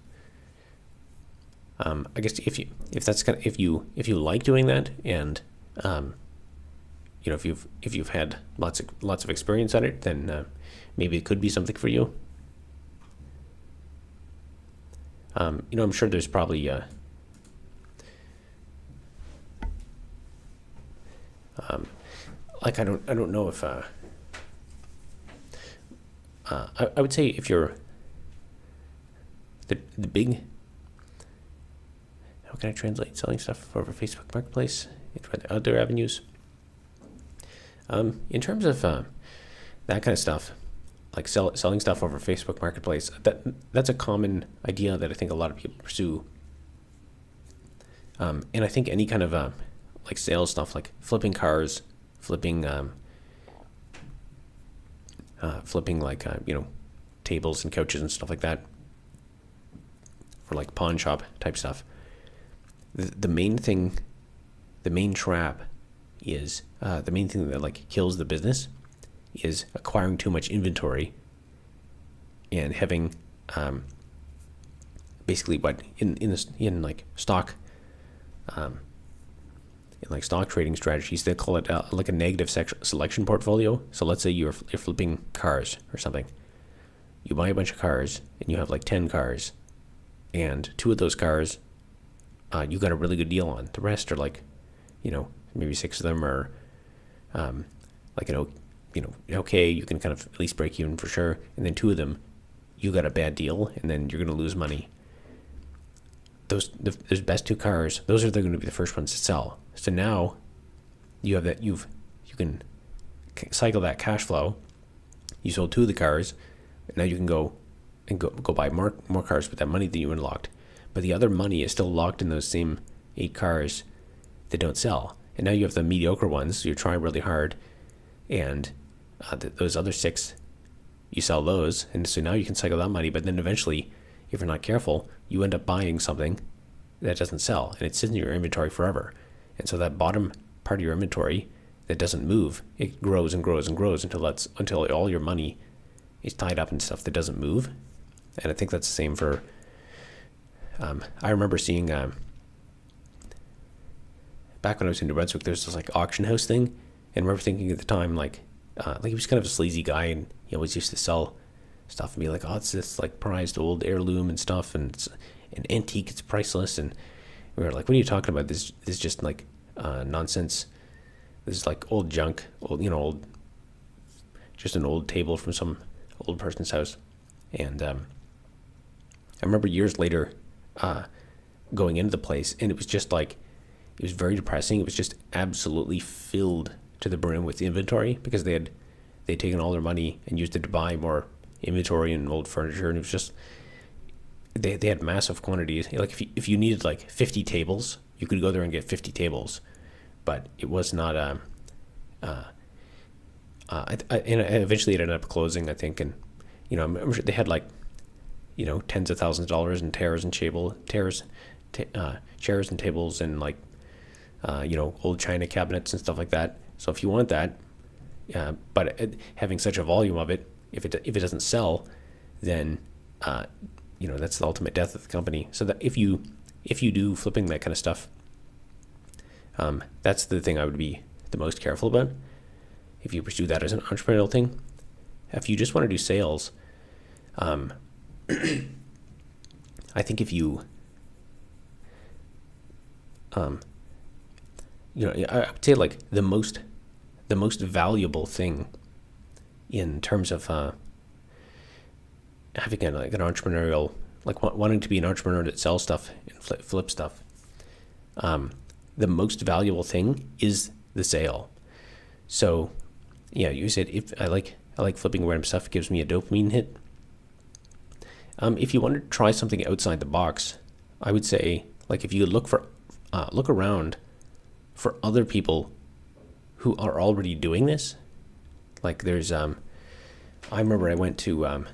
I guess if you like doing that, and if you've had lots of experience at it, then maybe it could be something for you. I'm sure there's probably like I don't know if I would say if you're the big, how can I translate selling stuff over Facebook Marketplace into other avenues? In terms of that kind of stuff, like selling stuff over Facebook Marketplace, that's a common idea that I think a lot of people pursue. And I think any kind of like sales stuff, like flipping cars, flipping like tables and couches and stuff like that, for like pawn shop type stuff. The main trap is the main thing that like kills the business is acquiring too much inventory and having basically what in like stock in like stock trading strategies, they call it like a negative selection portfolio. So let's say you're flipping cars or something. You buy a bunch of cars and you have like 10 cars, and 2 of those cars you got a really good deal on. The rest are like, maybe 6 of them are like okay, you can kind of at least break even for sure, and then 2 of them you got a bad deal, and then you're going to lose money. Those best 2 cars, those are going to be the first ones to sell. So now you have that, you can cycle that cash flow. You sold 2 of the cars, and now you can go buy more cars with that money that you unlocked. But the other money is still locked in those same 8 cars that don't sell. And now you have the mediocre ones, so you're trying really hard, and those other 6, you sell those, and so now you can cycle that money. But then eventually, if you're not careful, you end up buying something that doesn't sell, and it sits in your inventory forever. And so that bottom part of your inventory that doesn't move, it grows and grows and grows until all your money is tied up in stuff that doesn't move. And I think that's the same for. I remember seeing back when I was in New Brunswick, there's this like auction house thing, and I remember thinking at the time like he was kind of a sleazy guy, and he always used to sell stuff and be like, oh, it's this like prized old heirloom and stuff, and it's an antique, it's priceless, and we were like, what are you talking about? This is just like nonsense. This is like old junk, old, just an old table from some old person's house. And I remember years later going into the place, and it was just like, it was very depressing. It was just absolutely filled to the brim with inventory, because they'd taken all their money and used it to buy more inventory and old furniture, and it was just, they had massive quantities. Like if you needed like 50 tables, you could go there and get 50 tables, but it was not and eventually it ended up closing, I think. And I'm sure they had like tens of thousands of dollars in chairs and tables, and like old china cabinets and stuff like that. So if you want that, but having such a volume of it, if it doesn't sell, then that's the ultimate death of the company. So that if you do flipping, that kind of stuff, that's the thing I would be the most careful about. If you pursue that as an entrepreneurial thing, if you just want to do sales, I think if you, I would say like the most valuable thing in terms of having an entrepreneurial, like wanting to be an entrepreneur that sells stuff and flip stuff, the most valuable thing is the sale. So yeah, you said, if I like flipping random stuff, it gives me a dopamine hit. If you want to try something outside the box, I would say, like, if you look around for other people who are already doing this. Like there's I remember I went to like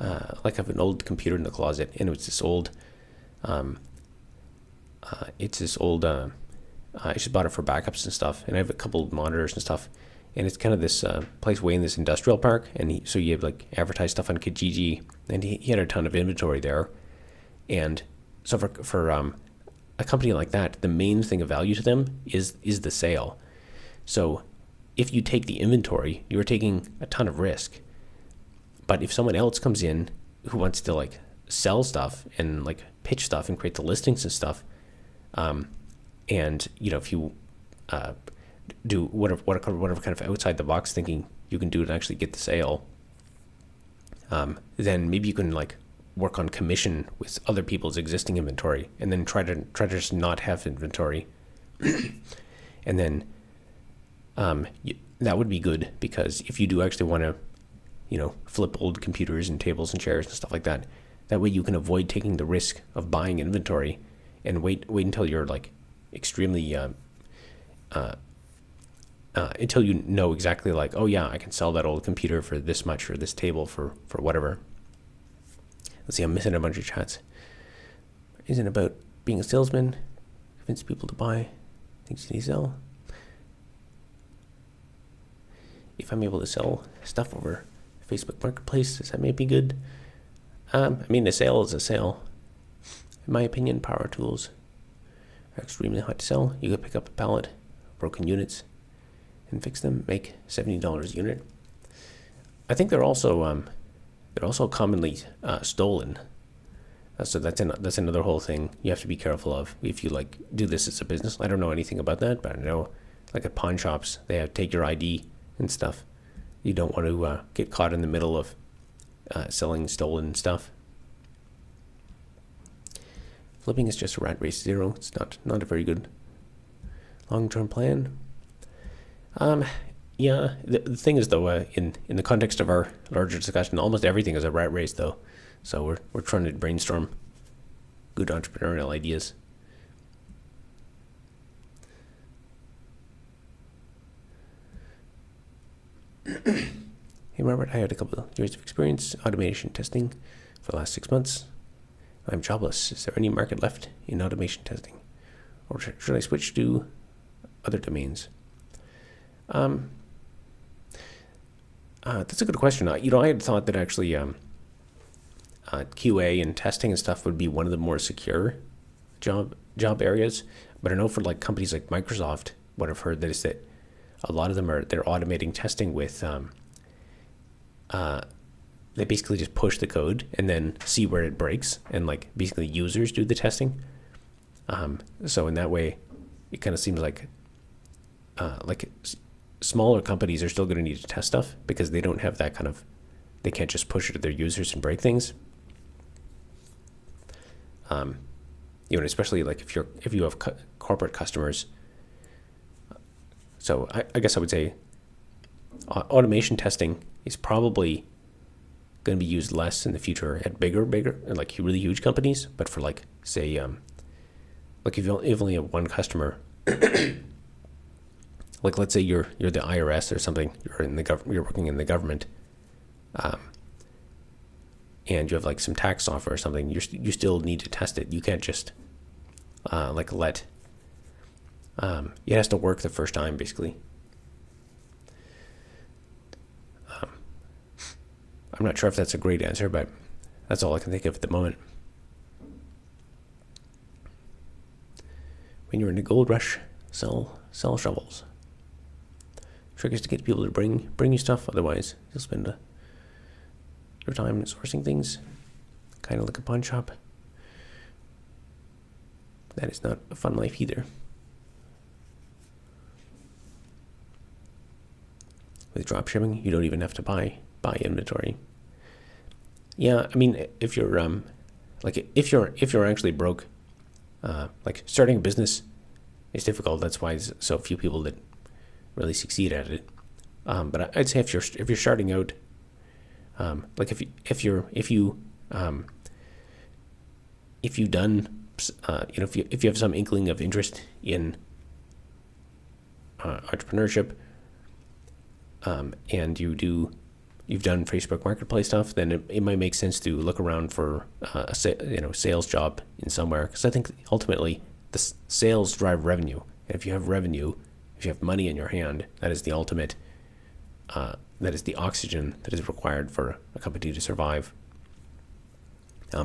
I have an old computer in the closet, and it was this old I just bought it for backups and stuff, and I have a couple of monitors and stuff, and it's kind of this place way in this industrial park, and so you have like advertised stuff on Kijiji, and he had a ton of inventory there. And so for a company like that, the main thing of value to them is the sale. So if you take the inventory, you're taking a ton of risk. But if someone else comes in who wants to like sell stuff and like pitch stuff and create the listings and stuff, and if you do whatever kind of outside the box thinking you can do to actually get the sale, then maybe you can like work on commission with other people's existing inventory, and then try to just not have inventory, and then that would be good, because if you do actually want to flip old computers and tables and chairs and stuff like that, that way you can avoid taking the risk of buying inventory and wait until you're like extremely until you know exactly like, oh yeah, I can sell that old computer for this much, or this table for whatever. Let's see, I'm missing a bunch of chats. Isn't it about being a salesman? Convince people to buy things you need to sell. If I'm able to sell stuff over Facebook Marketplace, does that make me good? I mean, a sale is a sale. In my opinion, power tools are extremely hard to sell. You could pick up a pallet, broken units, and fix them, make $70 a unit. I think they're also commonly stolen. So that's another whole thing you have to be careful of if you like do this as a business. I don't know anything about that, but I know like at pawn shops they have take your ID and stuff. You don't want to get caught in the middle of selling stolen stuff. Flipping is just a rat race zero. It's not a very good long-term plan. Yeah, the thing is though, in the context of our larger discussion, almost everything is a rat race though. So we're trying to brainstorm good entrepreneurial ideas. Hey Robert, I had a couple of years of experience automation testing for the last 6 months. I'm jobless. Is there any market left in automation testing, or should I switch to other domains? That's a good question. I had thought that actually QA and testing and stuff would be one of the more secure job areas. But I know for like companies like Microsoft, what I've heard is that a lot of them they're automating testing with they basically just push the code and then see where it breaks, and like basically users do the testing. So in that way, it kind of seems like smaller companies are still going to need to test stuff because they don't have that kind of, they can't just push it to their users and break things. Especially like if you have corporate customers. So I guess I would say automation testing is probably going to be used less in the future at bigger, and like really huge companies. But for like, say, like if you only have one customer, like let's say you're the IRS or something, you're working in the government, and you have like some tax software or something, you still need to test it. You can't just it has to work the first time, basically. I'm not sure if that's a great answer, but that's all I can think of at the moment. When you're in a gold rush, sell shovels. Trick is to get people to bring you stuff, otherwise you'll spend your time sourcing things, kind of like a pawn shop. That is not a fun life either. With drop shipping, you don't even have to buy inventory. Yeah, I mean, if you're if you're actually broke, like starting a business is difficult. That's why there's so few people that really succeed at it. But I'd say if you're starting out, like if you have some inkling of interest in entrepreneurship, and you've done Facebook Marketplace stuff, then it might make sense to look around for a sales job in somewhere, because I think ultimately the sales drive revenue. And if you have revenue, if you have money in your hand, that is the ultimate. That is the oxygen that is required for a company to survive.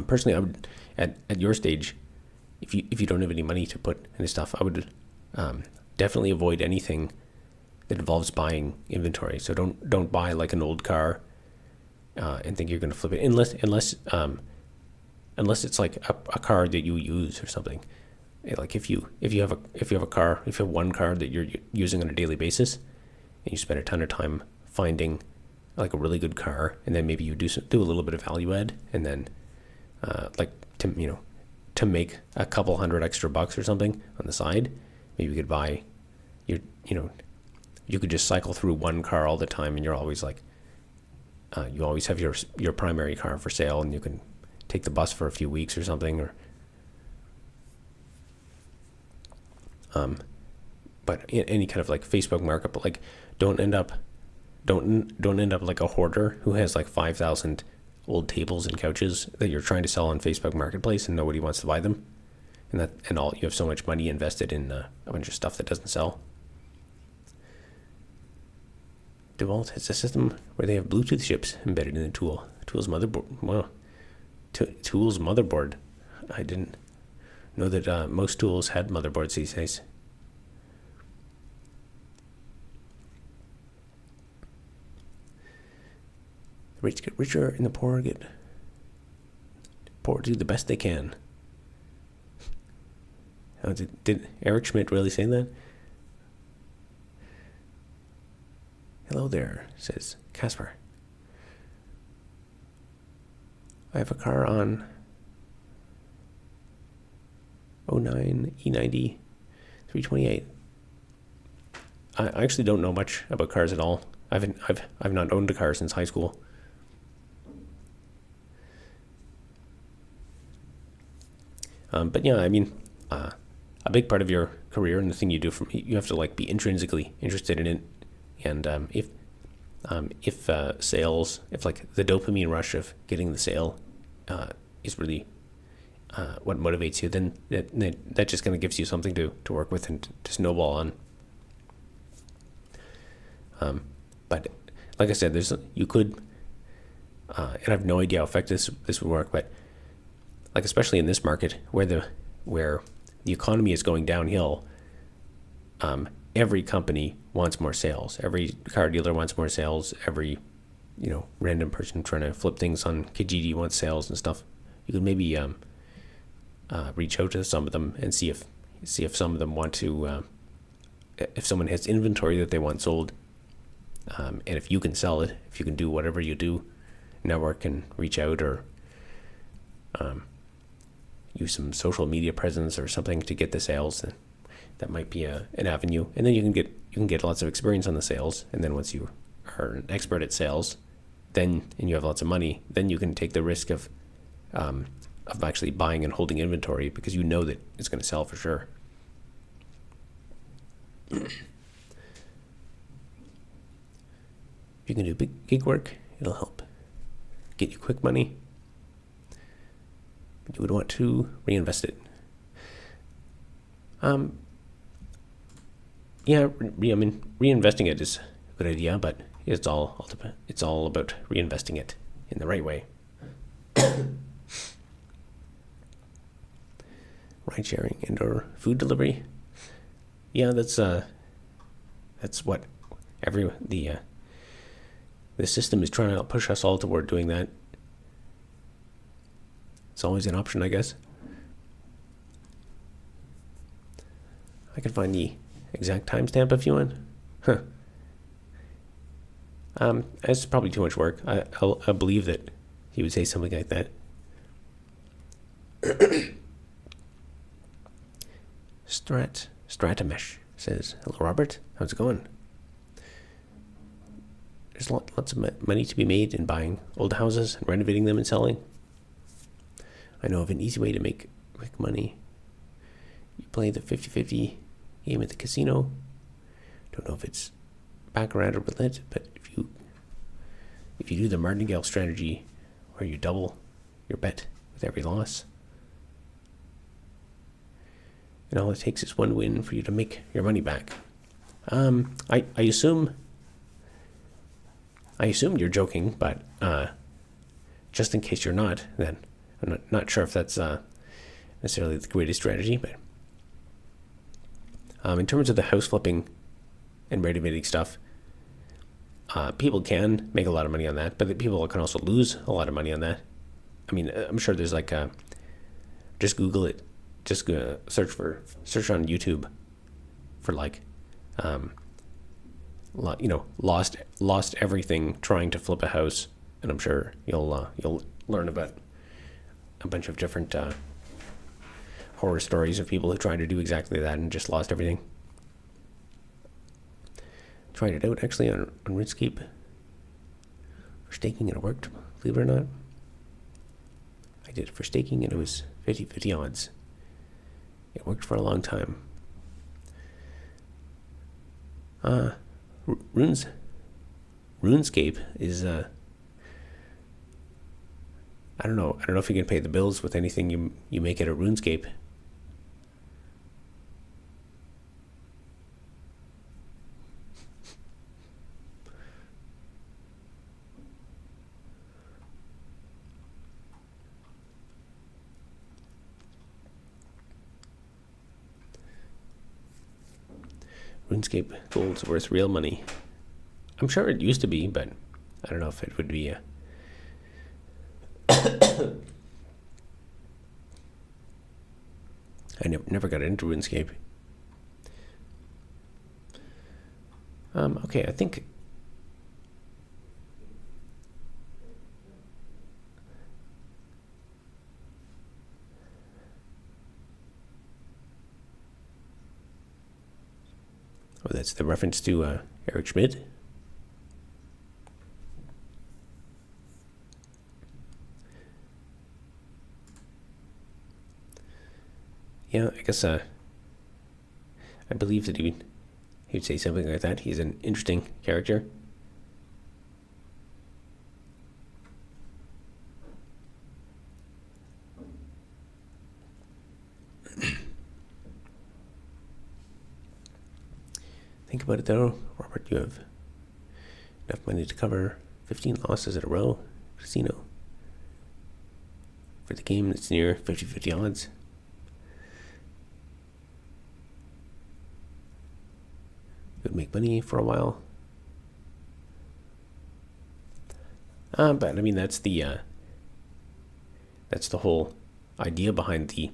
Personally, I would at your stage, if you don't have any money to put into stuff, I would definitely avoid anything that involves buying inventory. So don't buy like an old car and think you're going to flip it, unless it's like a car that you use or something. Like if you have one car that you're using on a daily basis, and you spend a ton of time finding like a really good car, and then maybe you do a little bit of value add, and then to make a couple $100 extra bucks or something on the side, maybe you could buy you could just cycle through one car all the time, and you're always like, you always have your primary car for sale, and you can take the bus for a few weeks or something, or but any kind of like Facebook market, but like don't end up like a hoarder who has like 5,000 old tables and couches that you're trying to sell on Facebook Marketplace and nobody wants to buy them, and you have so much money invested in a bunch of stuff that doesn't sell. DeWalt has a system where they have Bluetooth chips embedded in the tool's motherboard. Wow, tool's motherboard. I didn't know that most tools had motherboards these days. The rich get richer and the poor do the best they can. Did Eric Schmidt really say that? Hello there, says Casper. I have a car on 09 E90 328. I actually don't know much about cars at all. I've not owned a car since high school. But yeah, I mean, a big part of your career and the thing you do, you have to like be intrinsically interested in it. And if sales, if like the dopamine rush of getting the sale is really what motivates you, then that just kind of gives you something to work with and to snowball on. But like I said, you could, and I have no idea how effective this would work, but like especially in this market where the economy is going downhill, every company wants more sales. Every car dealer wants more sales. Every random person trying to flip things on Kijiji wants sales and stuff. You could maybe reach out to some of them and see if some of them want to, if someone has inventory that they want sold, and if you can sell it, if you can do whatever you do, network and reach out, or use some social media presence or something to get the sales. That might be an avenue, and then you can get lots of experience on the sales. And then once you are an expert at sales, and you have lots of money, then you can take the risk of actually buying and holding inventory, because you know that it's going to sell for sure. If you can do big gig work, it'll help get you quick money, but you would want to reinvest it. Yeah, I mean, reinvesting it is a good idea, but it's all about reinvesting it in the right way. Ride sharing and/or food delivery. Yeah, that's what the system is trying to push us all toward doing that. It's always an option, I guess. I can find the exact timestamp if you want. It's probably too much work. I believe that he would say something like that. Stratamesh says, "Hello, Robert. How's it going? There's lots of money to be made in buying old houses and renovating them and selling. I know of an easy way to make quick money. You play the 50-50 game at the casino. Don't know if it's baccarat or roulette, but if you do the martingale strategy, where you double your bet with every loss, and all it takes is one win for you to make your money back." I assumed you're joking, but just in case you're not, then I'm not sure if that's necessarily the greatest strategy. But in terms of the house flipping and renovating stuff, people can make a lot of money on that, but people can also lose a lot of money on that. I mean, I'm sure there's just Google it, just search on YouTube for lost everything trying to flip a house, and I'm sure you'll learn about a bunch of different horror stories of people who tried to do exactly that and just lost everything. Tried it out actually on RuneScape for staking, and it worked, believe it or not. I did it for staking and it was 50-50 odds. It worked for a long time. RuneScape is I don't know if you can pay the bills with anything you make at a RuneScape. RuneScape gold's worth real money. I'm sure it used to be, but I don't know if it would be. I never got into RuneScape. Okay, I think that's the reference to Eric Schmidt. Yeah, I guess I believe that he would say something like that. He's an interesting character. Think about it though, Robert, you have enough money to cover 15 losses in a row casino for the game that's near 50-50 odds. You would make money for a while. But I mean, that's the whole idea behind the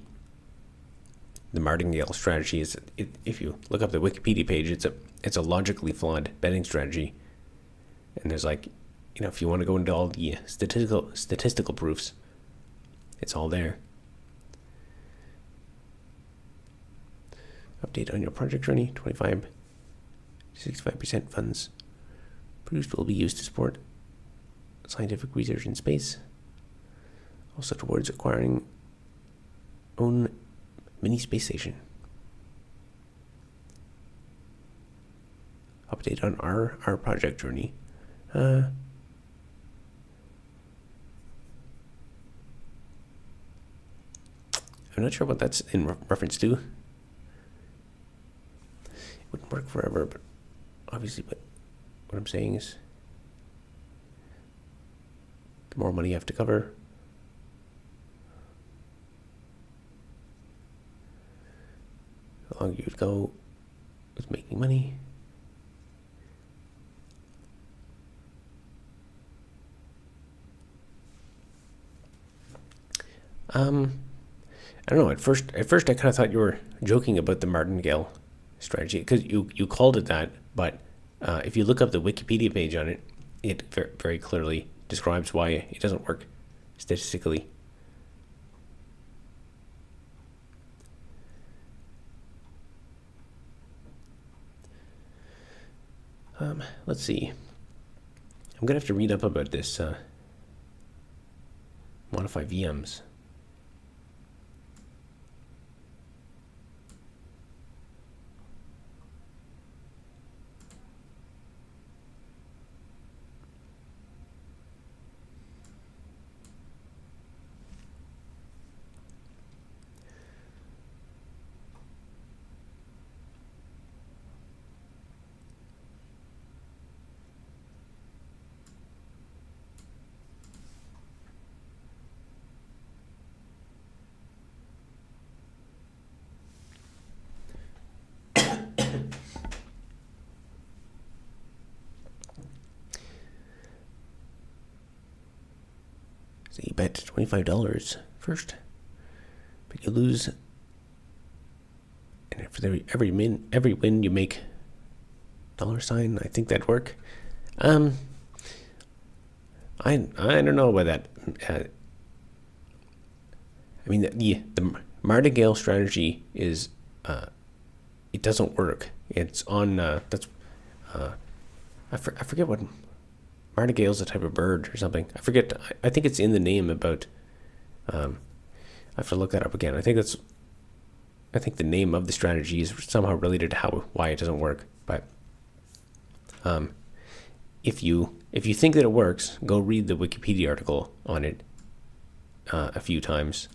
the martingale strategy is, if you look up the Wikipedia page, it's a logically flawed betting strategy. And there's like, if you want to go into all the statistical proofs, it's all there. Update on your project journey. 65% funds produced will be used to support scientific research in space. Also towards acquiring own mini space station. Update on our project journey. I'm not sure what that's in reference to. It wouldn't work forever, but obviously, but what I'm saying is the more money you have to cover, the longer you'd go with making money. I don't know. At first I kind of thought you were joking about the martingale strategy, because you called it that. But if you look up the Wikipedia page on it, it very clearly describes why it doesn't work statistically. Let's see. I'm gonna have to read up about this modify VMs. So you bet $25 first, but you lose, and for every win you make $. I think that'd work. I don't know about that. I mean, the martingale strategy is it doesn't work. It's on I forget what. Martingale's a type of bird or something. I forget. I think it's in the name about. I have to look that up again. I think the name of the strategy is somehow related to why it doesn't work. But if you think that it works, go read the Wikipedia article on it a few times.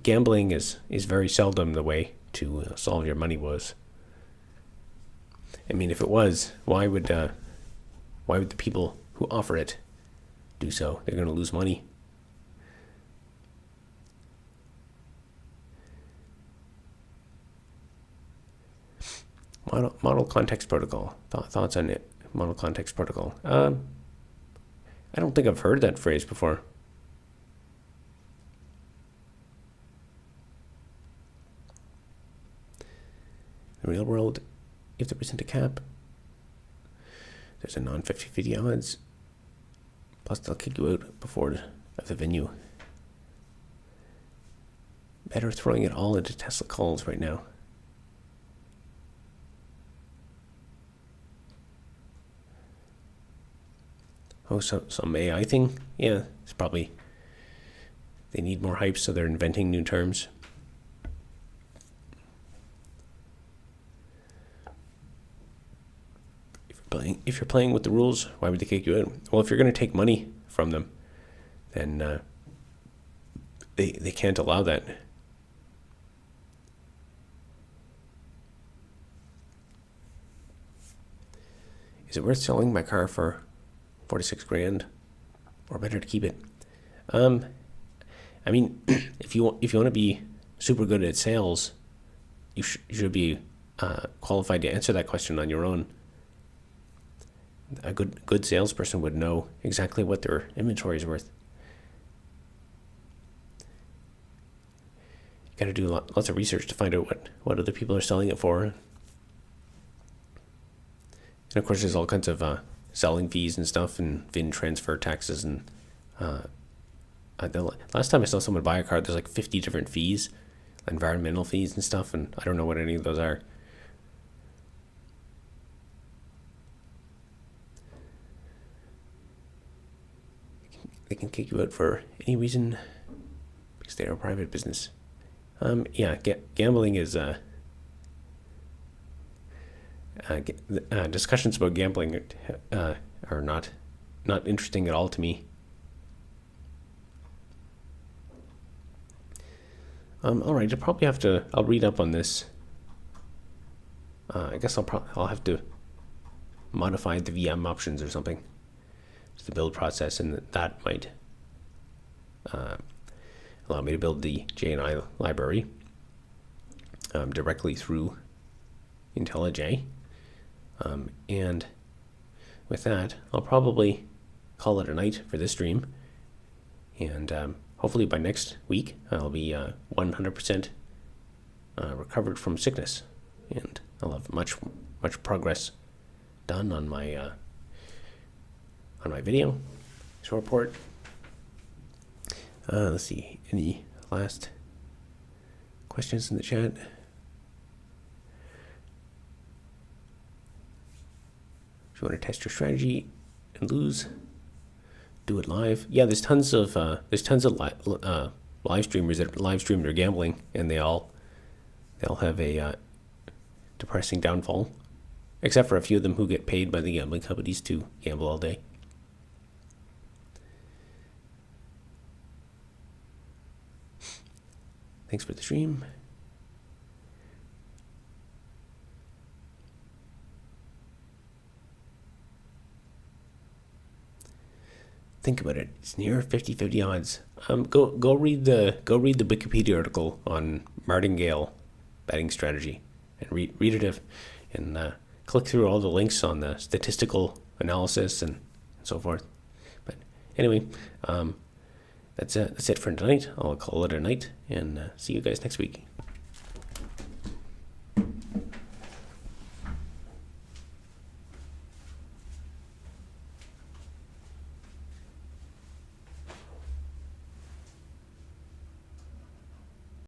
Gambling is very seldom the way to solve your money woes. I mean, if it was, why would the people who offer it do so? They're going to lose money. Model context protocol. Thoughts on it? Model context protocol. I don't think I've heard that phrase before. The real world. If there isn't a cap, there's a non-50-50 odds. Plus, they'll kick you out before the venue. Better throwing it all into Tesla calls right now. Oh, some AI thing? Yeah, it's probably. They need more hype, so they're inventing new terms. If you're playing with the rules, why would they kick you out? Well, if you're going to take money from them, then they can't allow that. Is it worth selling my car for 46 grand, or better to keep it? I mean, if you want to be super good at sales, you should be qualified to answer that question on your own. A good salesperson would know exactly what their inventory is worth. got to do lots of research to find out what other people are selling it for. And of course, there's all kinds of selling fees and stuff, and VIN transfer taxes. And the last time I saw someone buy a car, there's like 50 different fees, environmental fees and stuff, and I don't know what any of those are. They can kick you out for any reason because they're a private business. Gambling is discussions about gambling are not interesting at all to me. All right, I'll read up on this. I guess I'll have to modify the VM options or something to the build process, and that might allow me to build the JNI library directly through IntelliJ. And with that, I'll probably call it a night for this stream. And hopefully by next week, I'll be 100% recovered from sickness. And I'll have much progress done on my video. So report. Let's see, any last questions in the chat? If you want to test your strategy and lose, do it live. Yeah, there's tons of live streamers that live stream their gambling, and they all have a depressing downfall, except for a few of them who get paid by the gambling companies to gamble all day. Thanks for the stream. Think about it. It's near 50-50 odds. Go read the Wikipedia article on martingale betting strategy, and read it and click through all the links on the statistical analysis and so forth. But anyway, that's it for tonight. I'll call it a night, and see you guys next week.